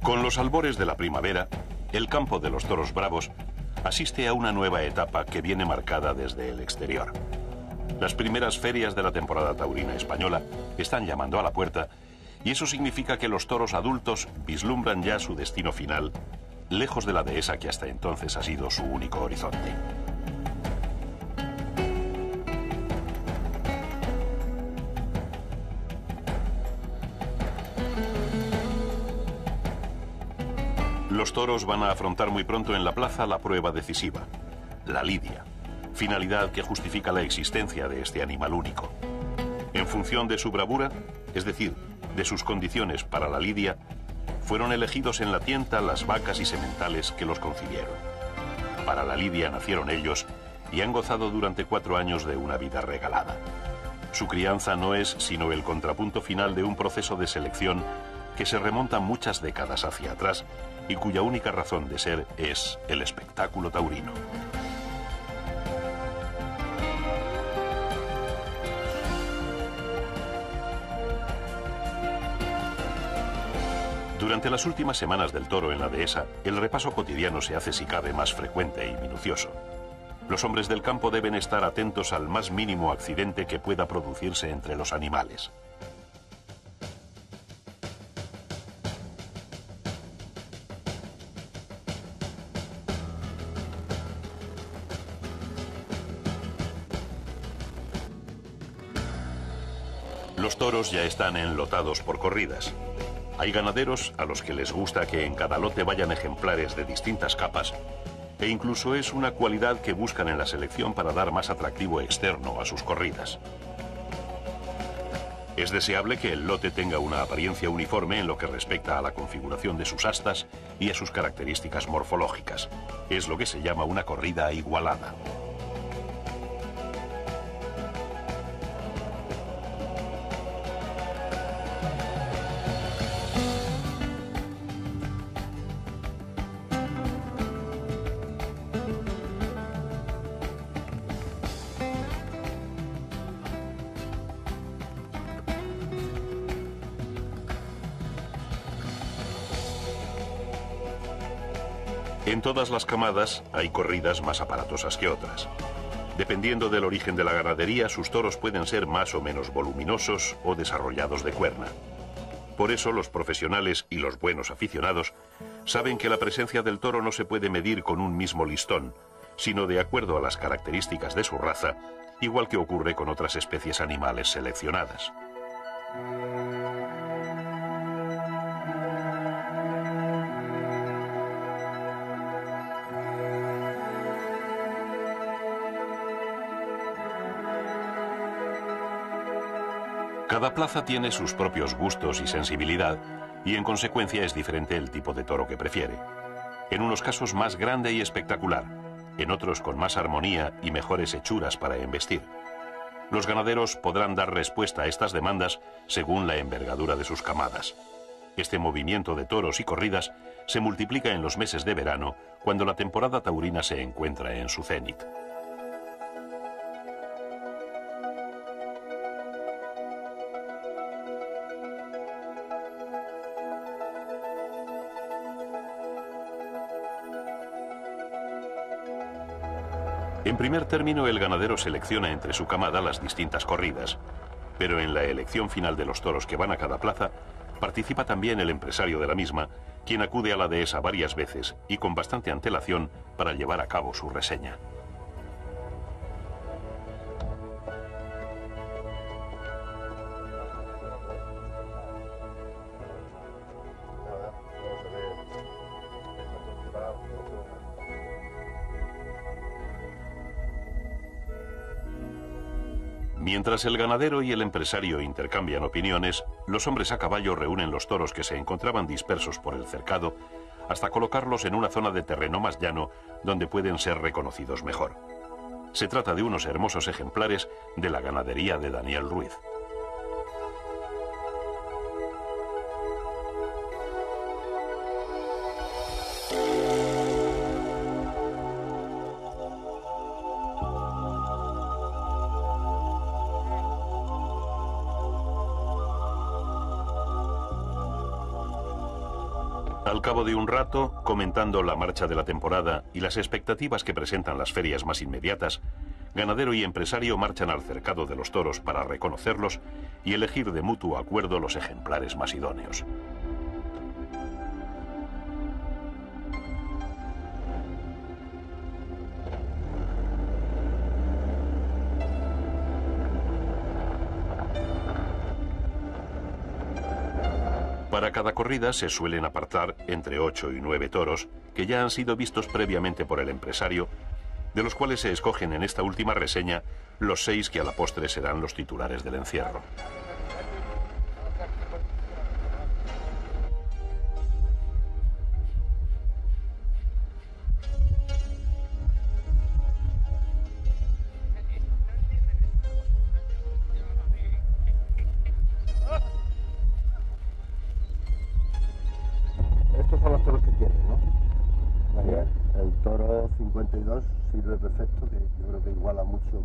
Con los albores de la primavera, el campo de los toros bravos asiste a una nueva etapa que viene marcada desde el exterior. Las primeras ferias de la temporada taurina española están llamando a la puerta y eso significa que los toros adultos vislumbran ya su destino final, lejos de la dehesa que hasta entonces ha sido su único horizonte. Los toros van a afrontar muy pronto en la plaza la prueba decisiva, la lidia, finalidad que justifica la existencia de este animal único. En función de su bravura, es decir, de sus condiciones para la lidia, fueron elegidos en la tienta las vacas y sementales que los concibieron. Para la lidia nacieron ellos y han gozado durante 4 años de una vida regalada. Su crianza no es sino el contrapunto final de un proceso de selección que se remonta muchas décadas hacia atrás y cuya única razón de ser es el espectáculo taurino. Durante las últimas semanas del toro en la dehesa, el repaso cotidiano se hace si cabe más frecuente y minucioso. Los hombres del campo deben estar atentos al más mínimo accidente que pueda producirse entre los animales. Los toros ya están enlotados por corridas. Hay ganaderos a los que les gusta que en cada lote vayan ejemplares de distintas capas e incluso es una cualidad que buscan en la selección para dar más atractivo externo a sus corridas. Es deseable que el lote tenga una apariencia uniforme en lo que respecta a la configuración de sus astas y a sus características morfológicas. Es lo que se llama una corrida igualada. En todas las camadas hay corridas más aparatosas que otras. Dependiendo del origen de la ganadería, sus toros pueden ser más o menos voluminosos o desarrollados de cuerna. Por eso los profesionales y los buenos aficionados saben que la presencia del toro no se puede medir con un mismo listón, sino de acuerdo a las características de su raza, igual que ocurre con otras especies animales seleccionadas. Cada plaza tiene sus propios gustos y sensibilidad, y en consecuencia es diferente el tipo de toro que prefiere. En unos casos más grande y espectacular, en otros con más armonía y mejores hechuras para embestir. Los ganaderos podrán dar respuesta a estas demandas según la envergadura de sus camadas. Este movimiento de toros y corridas se multiplica en los meses de verano, cuando la temporada taurina se encuentra en su cenit. En primer término, el ganadero selecciona entre su camada las distintas corridas, pero en la elección final de los toros que van a cada plaza, participa también el empresario de la misma, quien acude a la dehesa varias veces y con bastante antelación para llevar a cabo su reseña. Mientras el ganadero y el empresario intercambian opiniones, los hombres a caballo reúnen los toros que se encontraban dispersos por el cercado hasta colocarlos en una zona de terreno más llano donde pueden ser reconocidos mejor. Se trata de unos hermosos ejemplares de la ganadería de Daniel Ruiz. Al cabo de un rato, comentando la marcha de la temporada y las expectativas que presentan las ferias más inmediatas, ganadero y empresario marchan al cercado de los toros para reconocerlos y elegir de mutuo acuerdo los ejemplares más idóneos. Para cada corrida se suelen apartar entre 8 y 9 toros que ya han sido vistos previamente por el empresario, de los cuales se escogen en esta última reseña los 6 que a la postre serán los titulares del encierro. Estos son los toros que tienen, ¿no? Bien, el toro 52 sirve perfecto, que yo creo que iguala mucho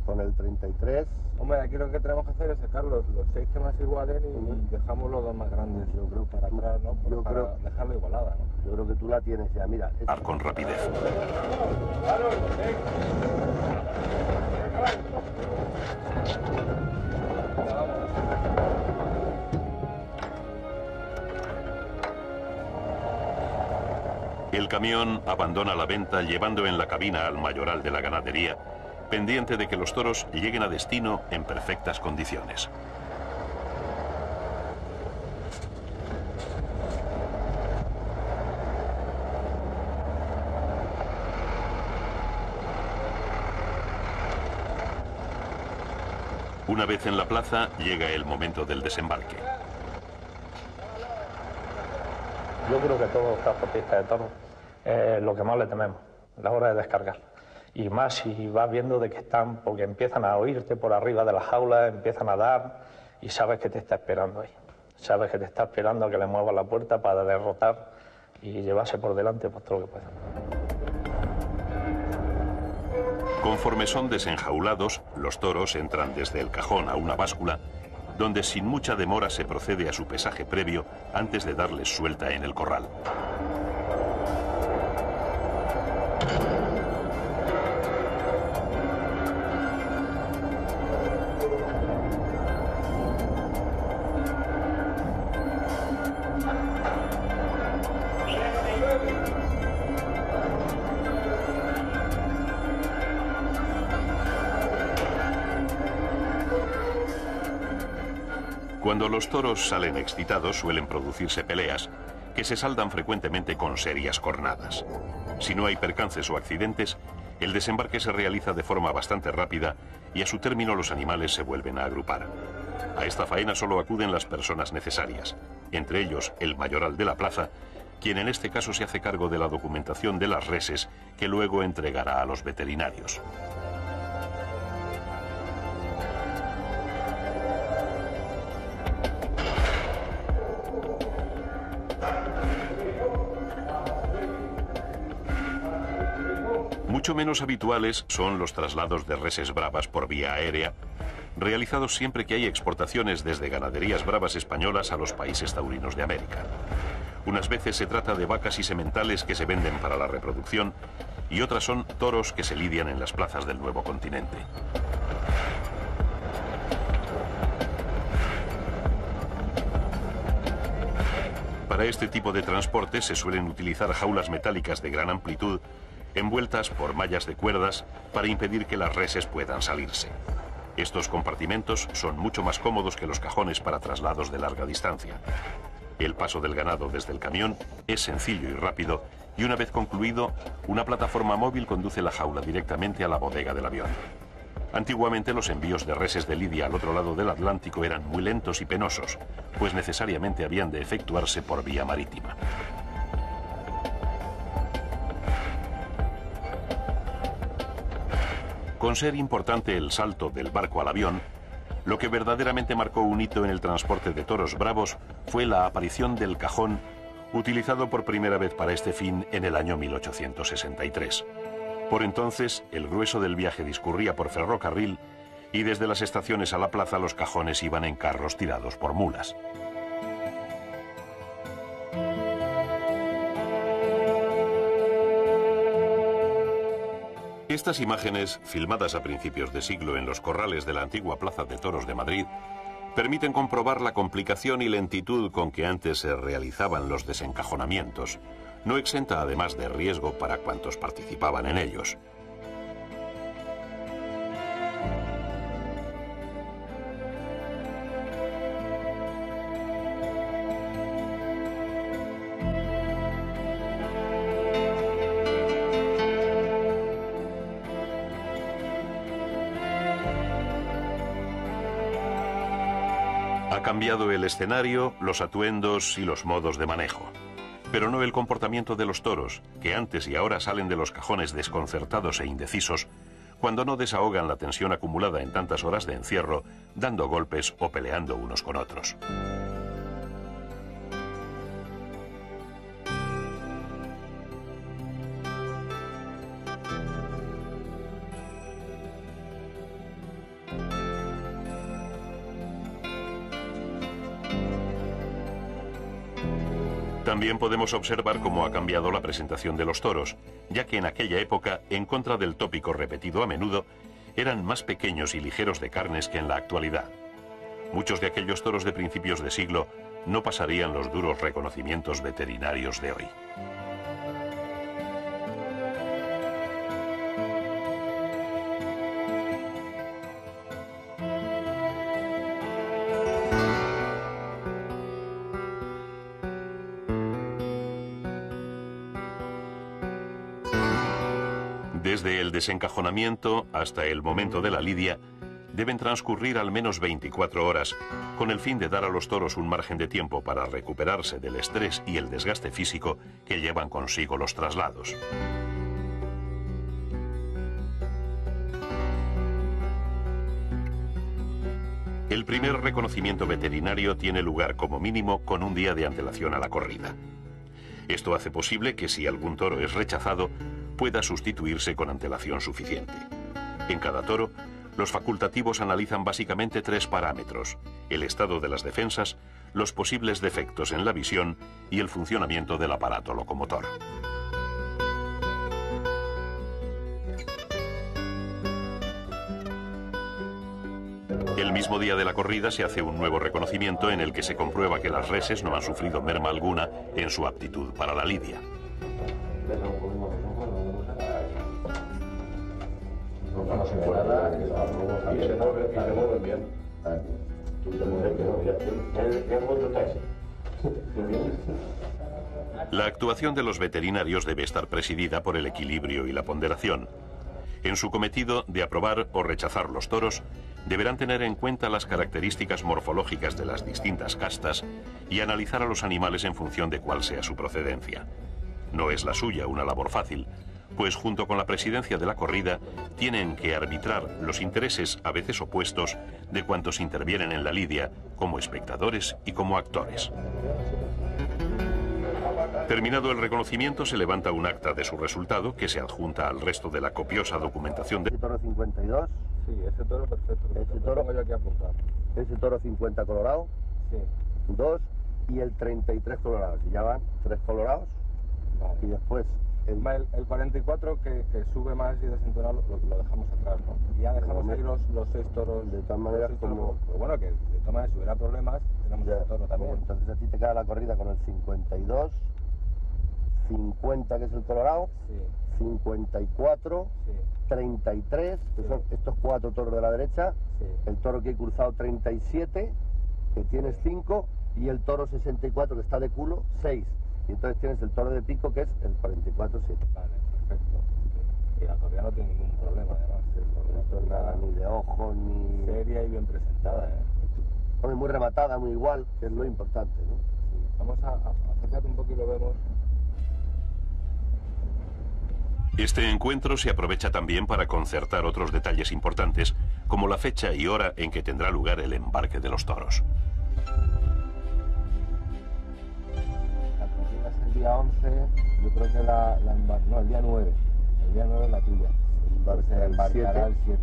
con el 33. Hombre, aquí lo que tenemos que hacer es sacar los 6 que más igualen y dejamos los 2 más grandes. Yo creo que para tú- atrás, ¿no? yo Para creo- dejarlo igualada, ¿no? Yo creo que tú la tienes ya, mira. Con rapidez. El camión abandona la venta llevando en la cabina al mayoral de la ganadería, pendiente de que los toros lleguen a destino en perfectas condiciones. Una vez en la plaza, llega el momento del desembarque. Yo creo que todos los transportistas de toros lo que más le tememos, la hora de descargar. Y más si vas viendo de que están, porque empiezan a oírte por arriba de las jaulas, empiezan a dar y sabes que te está esperando ahí. Sabes que te está esperando a que le muevas la puerta para derrotar y llevarse por delante pues, todo lo que pueda. Conforme son desenjaulados, los toros entran desde el cajón a una báscula, donde sin mucha demora se procede a su pesaje previo antes de darles suelta en el corral. Cuando los toros salen excitados suelen producirse peleas que se saldan frecuentemente con serias cornadas. Si no hay percances o accidentes, el desembarque se realiza de forma bastante rápida y a su término los animales se vuelven a agrupar. A esta faena solo acuden las personas necesarias, entre ellos el mayoral de la plaza, quien en este caso se hace cargo de la documentación de las reses que luego entregará a los veterinarios. Mucho menos habituales son los traslados de reses bravas por vía aérea, realizados siempre que hay exportaciones desde ganaderías bravas españolas a los países taurinos de América. Unas veces se trata de vacas y sementales que se venden para la reproducción y otras son toros que se lidian en las plazas del nuevo continente. Para este tipo de transporte se suelen utilizar jaulas metálicas de gran amplitud envueltas por mallas de cuerdas para impedir que las reses puedan salirse. Estos compartimentos son mucho más cómodos que los cajones para traslados de larga distancia. El paso del ganado desde el camión es sencillo y rápido y una vez concluido, una plataforma móvil conduce la jaula directamente a la bodega del avión. Antiguamente los envíos de reses de lidia al otro lado del Atlántico eran muy lentos y penosos, pues necesariamente habían de efectuarse por vía marítima. Con ser importante el salto del barco al avión, lo que verdaderamente marcó un hito en el transporte de toros bravos fue la aparición del cajón, utilizado por primera vez para este fin en el año 1863. Por entonces, el grueso del viaje discurría por ferrocarril y desde las estaciones a la plaza los cajones iban en carros tirados por mulas. Estas imágenes, filmadas a principios de siglo en los corrales de la antigua Plaza de Toros de Madrid, permiten comprobar la complicación y lentitud con que antes se realizaban los desencajonamientos, no exenta además de riesgo para cuantos participaban en ellos. Ha cambiado el escenario, los atuendos y los modos de manejo, pero no el comportamiento de los toros, que antes y ahora salen de los cajones desconcertados e indecisos, cuando no desahogan la tensión acumulada en tantas horas de encierro, dando golpes o peleando unos con otros. También podemos observar cómo ha cambiado la presentación de los toros, ya que en aquella época, en contra del tópico repetido a menudo, eran más pequeños y ligeros de carnes que en la actualidad. Muchos de aquellos toros de principios de siglo no pasarían los duros reconocimientos veterinarios de hoy. Desde el desencajonamiento hasta el momento de la lidia, deben transcurrir al menos 24 horas, con el fin de dar a los toros un margen de tiempo para recuperarse del estrés y el desgaste físico que llevan consigo los traslados. El primer reconocimiento veterinario tiene lugar como mínimo con un día de antelación a la corrida. Esto hace posible que si algún toro es rechazado, pueda sustituirse con antelación suficiente. En cada toro, los facultativos analizan básicamente 3 parámetros: el estado de las defensas, los posibles defectos en la visión y el funcionamiento del aparato locomotor. El mismo día de la corrida se hace un nuevo reconocimiento en el que se comprueba que las reses no han sufrido merma alguna en su aptitud para la lidia. No se mueven bien. La actuación de los veterinarios debe estar presidida por el equilibrio y la ponderación. En su cometido de aprobar o rechazar los toros, deberán tener en cuenta las características morfológicas de las distintas castas y analizar a los animales en función de cuál sea su procedencia. No es la suya una labor fácil, pues junto con la presidencia de la corrida tienen que arbitrar los intereses a veces opuestos de cuantos intervienen en la lidia como espectadores y como actores. Terminado el reconocimiento, se levanta un acta de su resultado que se adjunta al resto de la copiosa documentación de... Ese toro 52. Sí, ese toro perfecto. Ese toro, tengo yo aquí apuntado. ese toro 50 colorado. Sí. 2 y el 33 colorados. Y ya van 3 colorados. Vale. Y después El 44 que sube más y desentonado lo dejamos atrás, ¿no? Y ya dejamos ahí los 6 toros. De todas maneras, como... Pero bueno, que de todas maneras, si hubiera problemas, tenemos ese toro también. Entonces a ti te queda la corrida con el 52, 50 que es el colorado, Sí. 54, Sí. 33, que Sí. son estos 4 toros de la derecha, Sí. el toro que he cruzado 37, que tienes 5, y el toro 64 que está de culo, 6. Y entonces tienes el toro de pico que es el 44-7. Vale, perfecto. Sí. Y la corrida no tiene ningún problema, además. No es nada ni de ojo, ni... Seria y bien presentada, ¿eh? Hombre, muy rematada, muy igual, que es lo importante, ¿no? Sí. Vamos a acércate un poco y lo vemos. Este encuentro se aprovecha también para concertar otros detalles importantes, como la fecha y hora en que tendrá lugar el embarque de los toros. La corrida es el día 11, yo creo que no, el día 9. El día 9 es la tuya. Se embarcará el 7.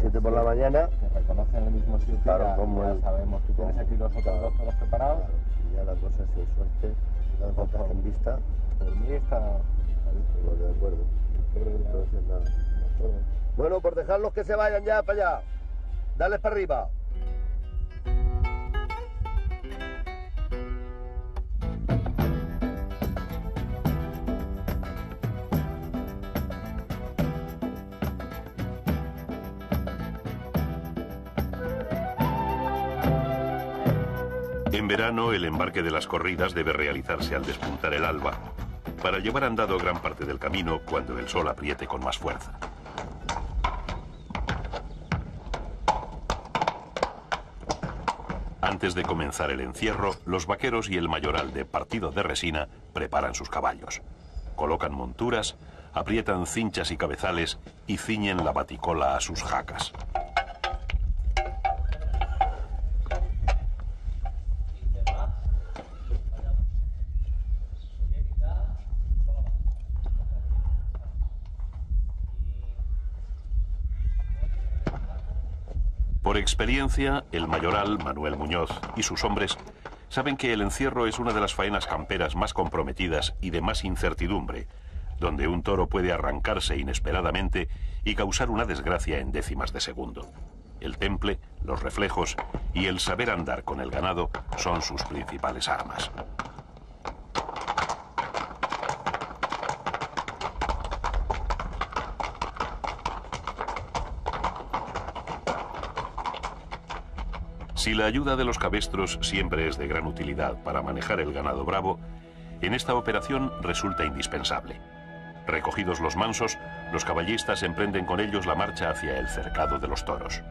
7 por la mañana. Que reconocen el mismo sitio, Claro, ya, como ya el- sabemos. Tú tienes aquí los otros 2 toros preparados. Claro, y ya la cosa es suerte, las botas en vista, Por mí está pues de acuerdo. Entonces, nada. todo. Bueno, por dejarlos que se vayan ya para allá. Dales para arriba. En verano, el embarque de las corridas debe realizarse al despuntar el alba, para llevar andado gran parte del camino cuando el sol apriete con más fuerza. Antes de comenzar el encierro, los vaqueros y el mayoral de Partido de Resina preparan sus caballos. Colocan monturas, aprietan cinchas y cabezales y ciñen la baticola a sus jacas. Por experiencia, el mayoral Manuel Muñoz y sus hombres saben que el encierro es una de las faenas camperas más comprometidas y de más incertidumbre, donde un toro puede arrancarse inesperadamente y causar una desgracia en décimas de segundo. El temple, los reflejos y el saber andar con el ganado son sus principales armas. Si la ayuda de los cabestros siempre es de gran utilidad para manejar el ganado bravo, en esta operación resulta indispensable. Recogidos los mansos, los caballistas emprenden con ellos la marcha hacia el cercado de los toros.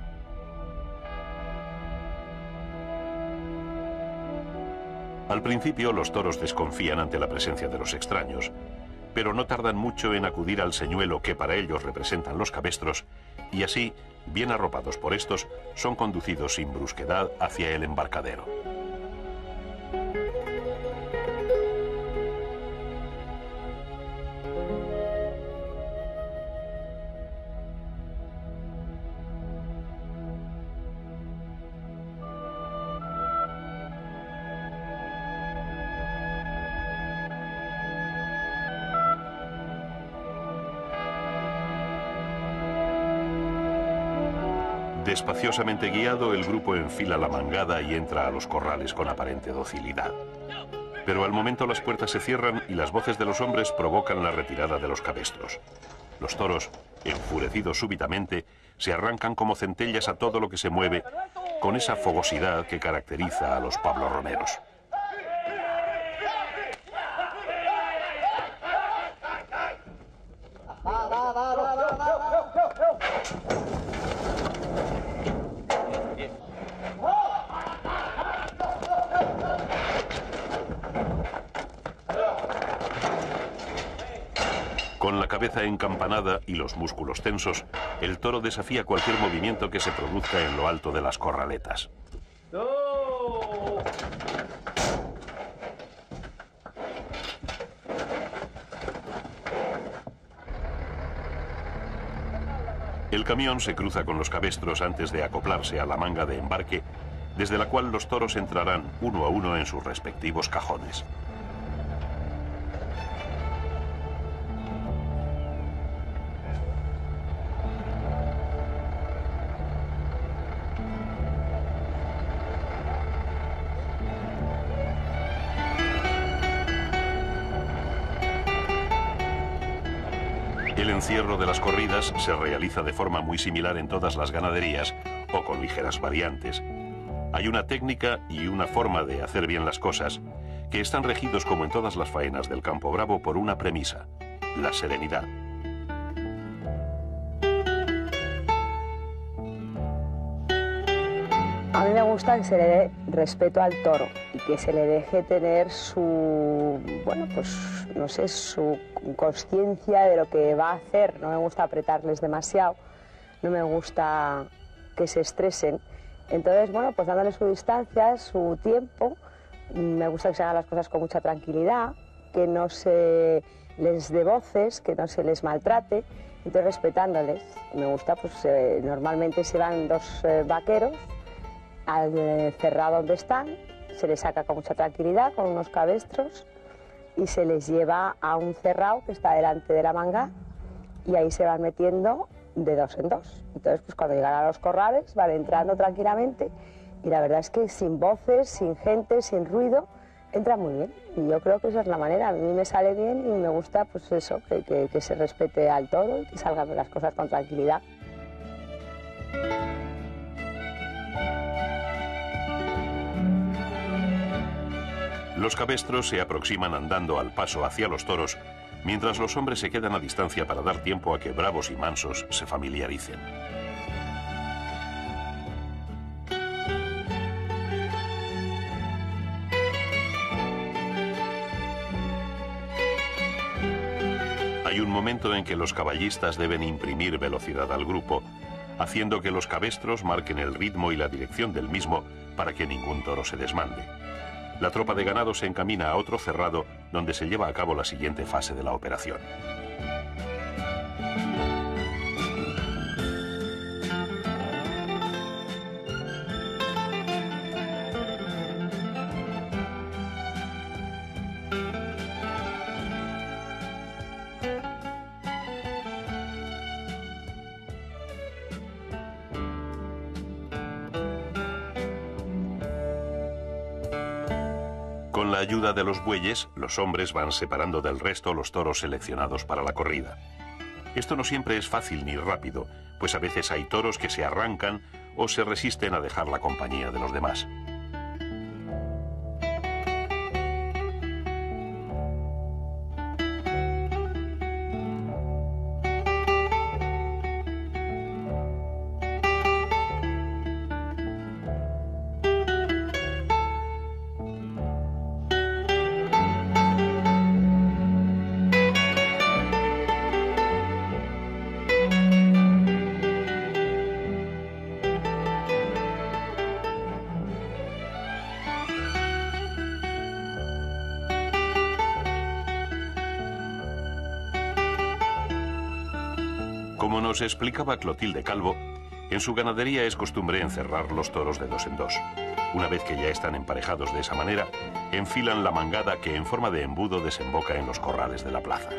Al principio los toros desconfían ante la presencia de los extraños, pero no tardan mucho en acudir al señuelo que para ellos representan los cabestros, y así, bien arropados por estos, son conducidos sin brusquedad hacia el embarcadero. Despaciosamente guiado, el grupo enfila la mangada y entra a los corrales con aparente docilidad. Pero al momento las puertas se cierran y las voces de los hombres provocan la retirada de los cabestros. Los toros, enfurecidos súbitamente, se arrancan como centellas a todo lo que se mueve con esa fogosidad que caracteriza a los pablorromeros. Con la cabeza encampanada y los músculos tensos, el toro desafía cualquier movimiento que se produzca en lo alto de las corraletas. El camión se cruza con los cabestros antes de acoplarse a la manga de embarque, desde la cual los toros entrarán uno a uno en sus respectivos cajones. El encierro de las corridas se realiza de forma muy similar en todas las ganaderías o con ligeras variantes. Hay una técnica y una forma de hacer bien las cosas que están regidos, como en todas las faenas del campo bravo, por una premisa: la serenidad. A mí me gusta que se le dé respeto al toro y que se le deje tener su, bueno, pues no sé, su conciencia de lo que va a hacer. No me gusta apretarles demasiado, no me gusta que se estresen. Entonces, bueno, pues dándoles su distancia, su tiempo. Me gusta que se hagan las cosas con mucha tranquilidad, que no se les dé voces, que no se les maltrate. Entonces, respetándoles. Me gusta, pues normalmente se van dos vaqueros al cerrado donde están, se les saca con mucha tranquilidad, con unos cabestros, y se les lleva a un cerrado que está delante de la manga, y ahí se van metiendo de dos en dos. Entonces, pues cuando llegan a los corrales, van entrando tranquilamente, y la verdad es que sin voces, sin gente, sin ruido, entra muy bien. Y yo creo que esa es la manera. A mí me sale bien y me gusta, pues eso, que se respete al toro y que salgan las cosas con tranquilidad. Los cabestros se aproximan andando al paso hacia los toros, mientras los hombres se quedan a distancia para dar tiempo a que bravos y mansos se familiaricen. Hay un momento en que los caballistas deben imprimir velocidad al grupo, haciendo que los cabestros marquen el ritmo y la dirección del mismo para que ningún toro se desmande. La tropa de ganado se encamina a otro cerrado donde se lleva a cabo la siguiente fase de la operación. Con la ayuda de los bueyes, los hombres van separando del resto los toros seleccionados para la corrida. Esto no siempre es fácil ni rápido, pues a veces hay toros que se arrancan o se resisten a dejar la compañía de los demás. Como nos explicaba Clotilde Calvo, en su ganadería es costumbre encerrar los toros de dos en dos. Una vez que ya están emparejados de esa manera, enfilan la mangada que en forma de embudo desemboca en los corrales de la plaza.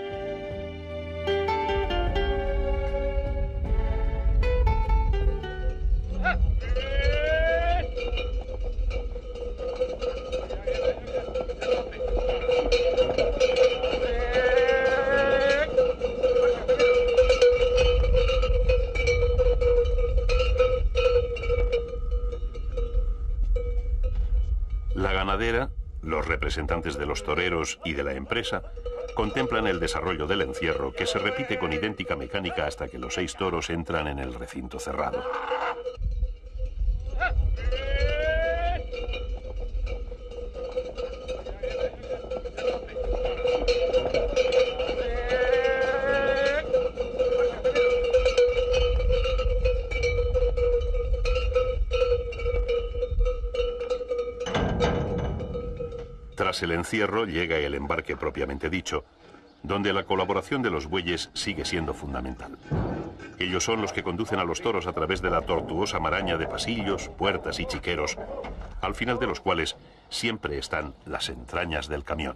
ladera, los representantes de los toreros y de la empresa contemplan el desarrollo del encierro, que se repite con idéntica mecánica hasta que los 6 toros entran en el recinto cerrado. Tras el encierro llega el embarque propiamente dicho, donde la colaboración de los bueyes sigue siendo fundamental. Ellos son los que conducen a los toros a través de la tortuosa maraña de pasillos, puertas y chiqueros, al final de los cuales siempre están las entrañas del camión.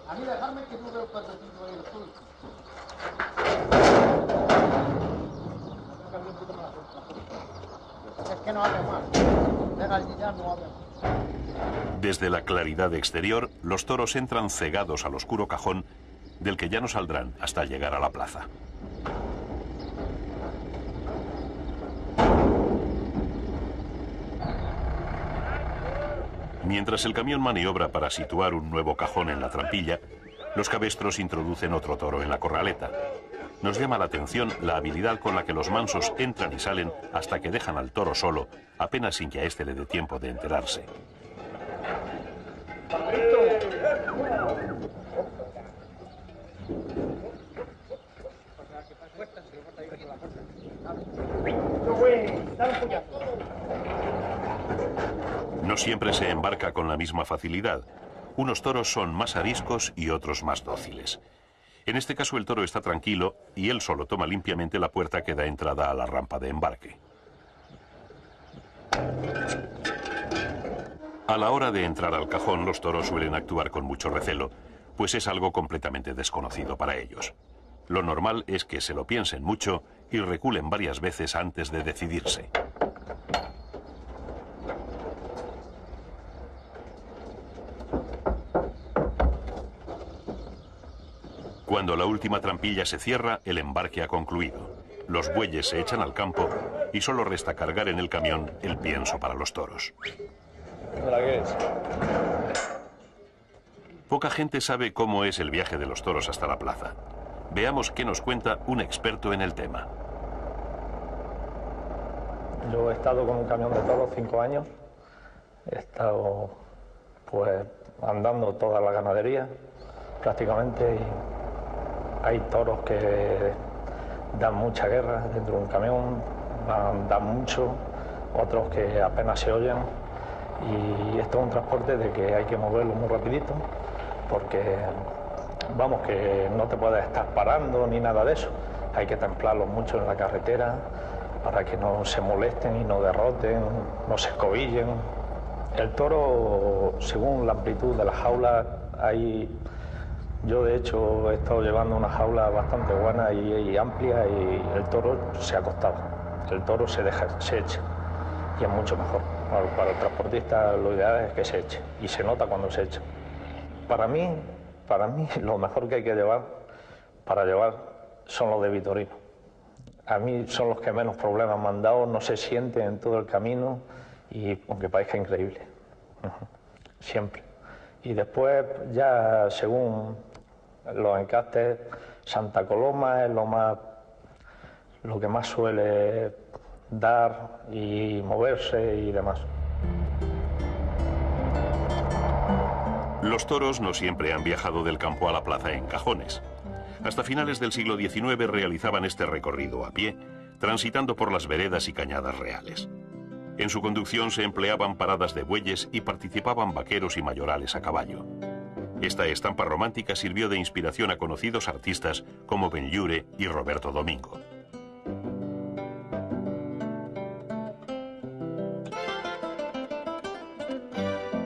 A mí dejarme que no veo cuánto tiempo hay el azul. Es que no abre más. Ya no abre más. Desde la claridad exterior, los toros entran cegados al oscuro cajón, del que ya no saldrán hasta llegar a la plaza. Mientras el camión maniobra para situar un nuevo cajón en la trampilla, los cabestros introducen otro toro en la corraleta. Nos llama la atención la habilidad con la que los mansos entran y salen hasta que dejan al toro solo, apenas sin que a este le dé tiempo de enterarse. No siempre se embarca con la misma facilidad. Unos toros son más ariscos y otros más dóciles. En este caso el toro está tranquilo y él solo toma limpiamente la puerta que da entrada a la rampa de embarque. A la hora de entrar al cajón, los toros suelen actuar con mucho recelo, pues es algo completamente desconocido para ellos. Lo normal es que se lo piensen mucho y reculen varias veces antes de decidirse. Cuando la última trampilla se cierra, el embarque ha concluido. Los bueyes se echan al campo y solo resta cargar en el camión el pienso para los toros. Poca gente sabe cómo es el viaje de los toros hasta la plaza. Veamos qué nos cuenta un experto en el tema. Yo he estado con un camión de toros 5 años. He estado pues andando toda la ganadería prácticamente. Hay toros que dan mucha guerra dentro de un camión, dan mucho, otros que apenas se oyen, y esto es un transporte de que hay que moverlo muy rapidito, porque vamos, que no te puedes estar parando ni nada de eso, hay que templarlo mucho en la carretera para que no se molesten y no derroten, no se escobillen. El toro, según la amplitud de la jaula, yo de hecho he estado llevando una jaula bastante buena y amplia, y el toro se acostaba, el toro se echa, y es mucho mejor. Para el transportista lo ideal es que se eche, y se nota cuando se echa. Para mí lo mejor que hay que llevar, para llevar, son los de Vitorino. A mí son los que menos problemas me han dado, no se sienten en todo el camino, y aunque parezca increíble, siempre. Y después ya según los encastes, Santa Coloma es lo que más suele dar y moverse y demás. Los toros no siempre han viajado del campo a la plaza en cajones. Hasta finales del siglo XIX realizaban este recorrido a pie, transitando por las veredas y cañadas reales. En su conducción se empleaban paradas de bueyes y participaban vaqueros y mayorales a caballo. Esta estampa romántica sirvió de inspiración a conocidos artistas como Benlliure y Roberto Domingo.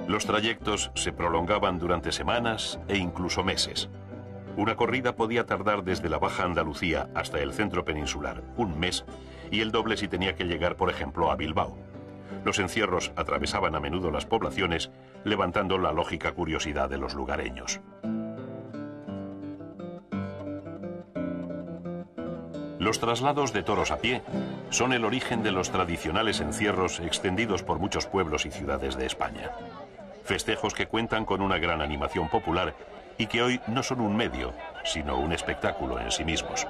Los trayectos se prolongaban durante semanas e incluso meses. Una corrida podía tardar desde la Baja Andalucía hasta el centro peninsular un mes, y el doble si tenía que llegar, por ejemplo, a Bilbao. Los encierros atravesaban a menudo las poblaciones, levantando la lógica curiosidad de los lugareños. Los traslados de toros a pie son el origen de los tradicionales encierros extendidos por muchos pueblos y ciudades de España. Festejos que cuentan con una gran animación popular y que hoy no son un medio, sino un espectáculo en sí mismos.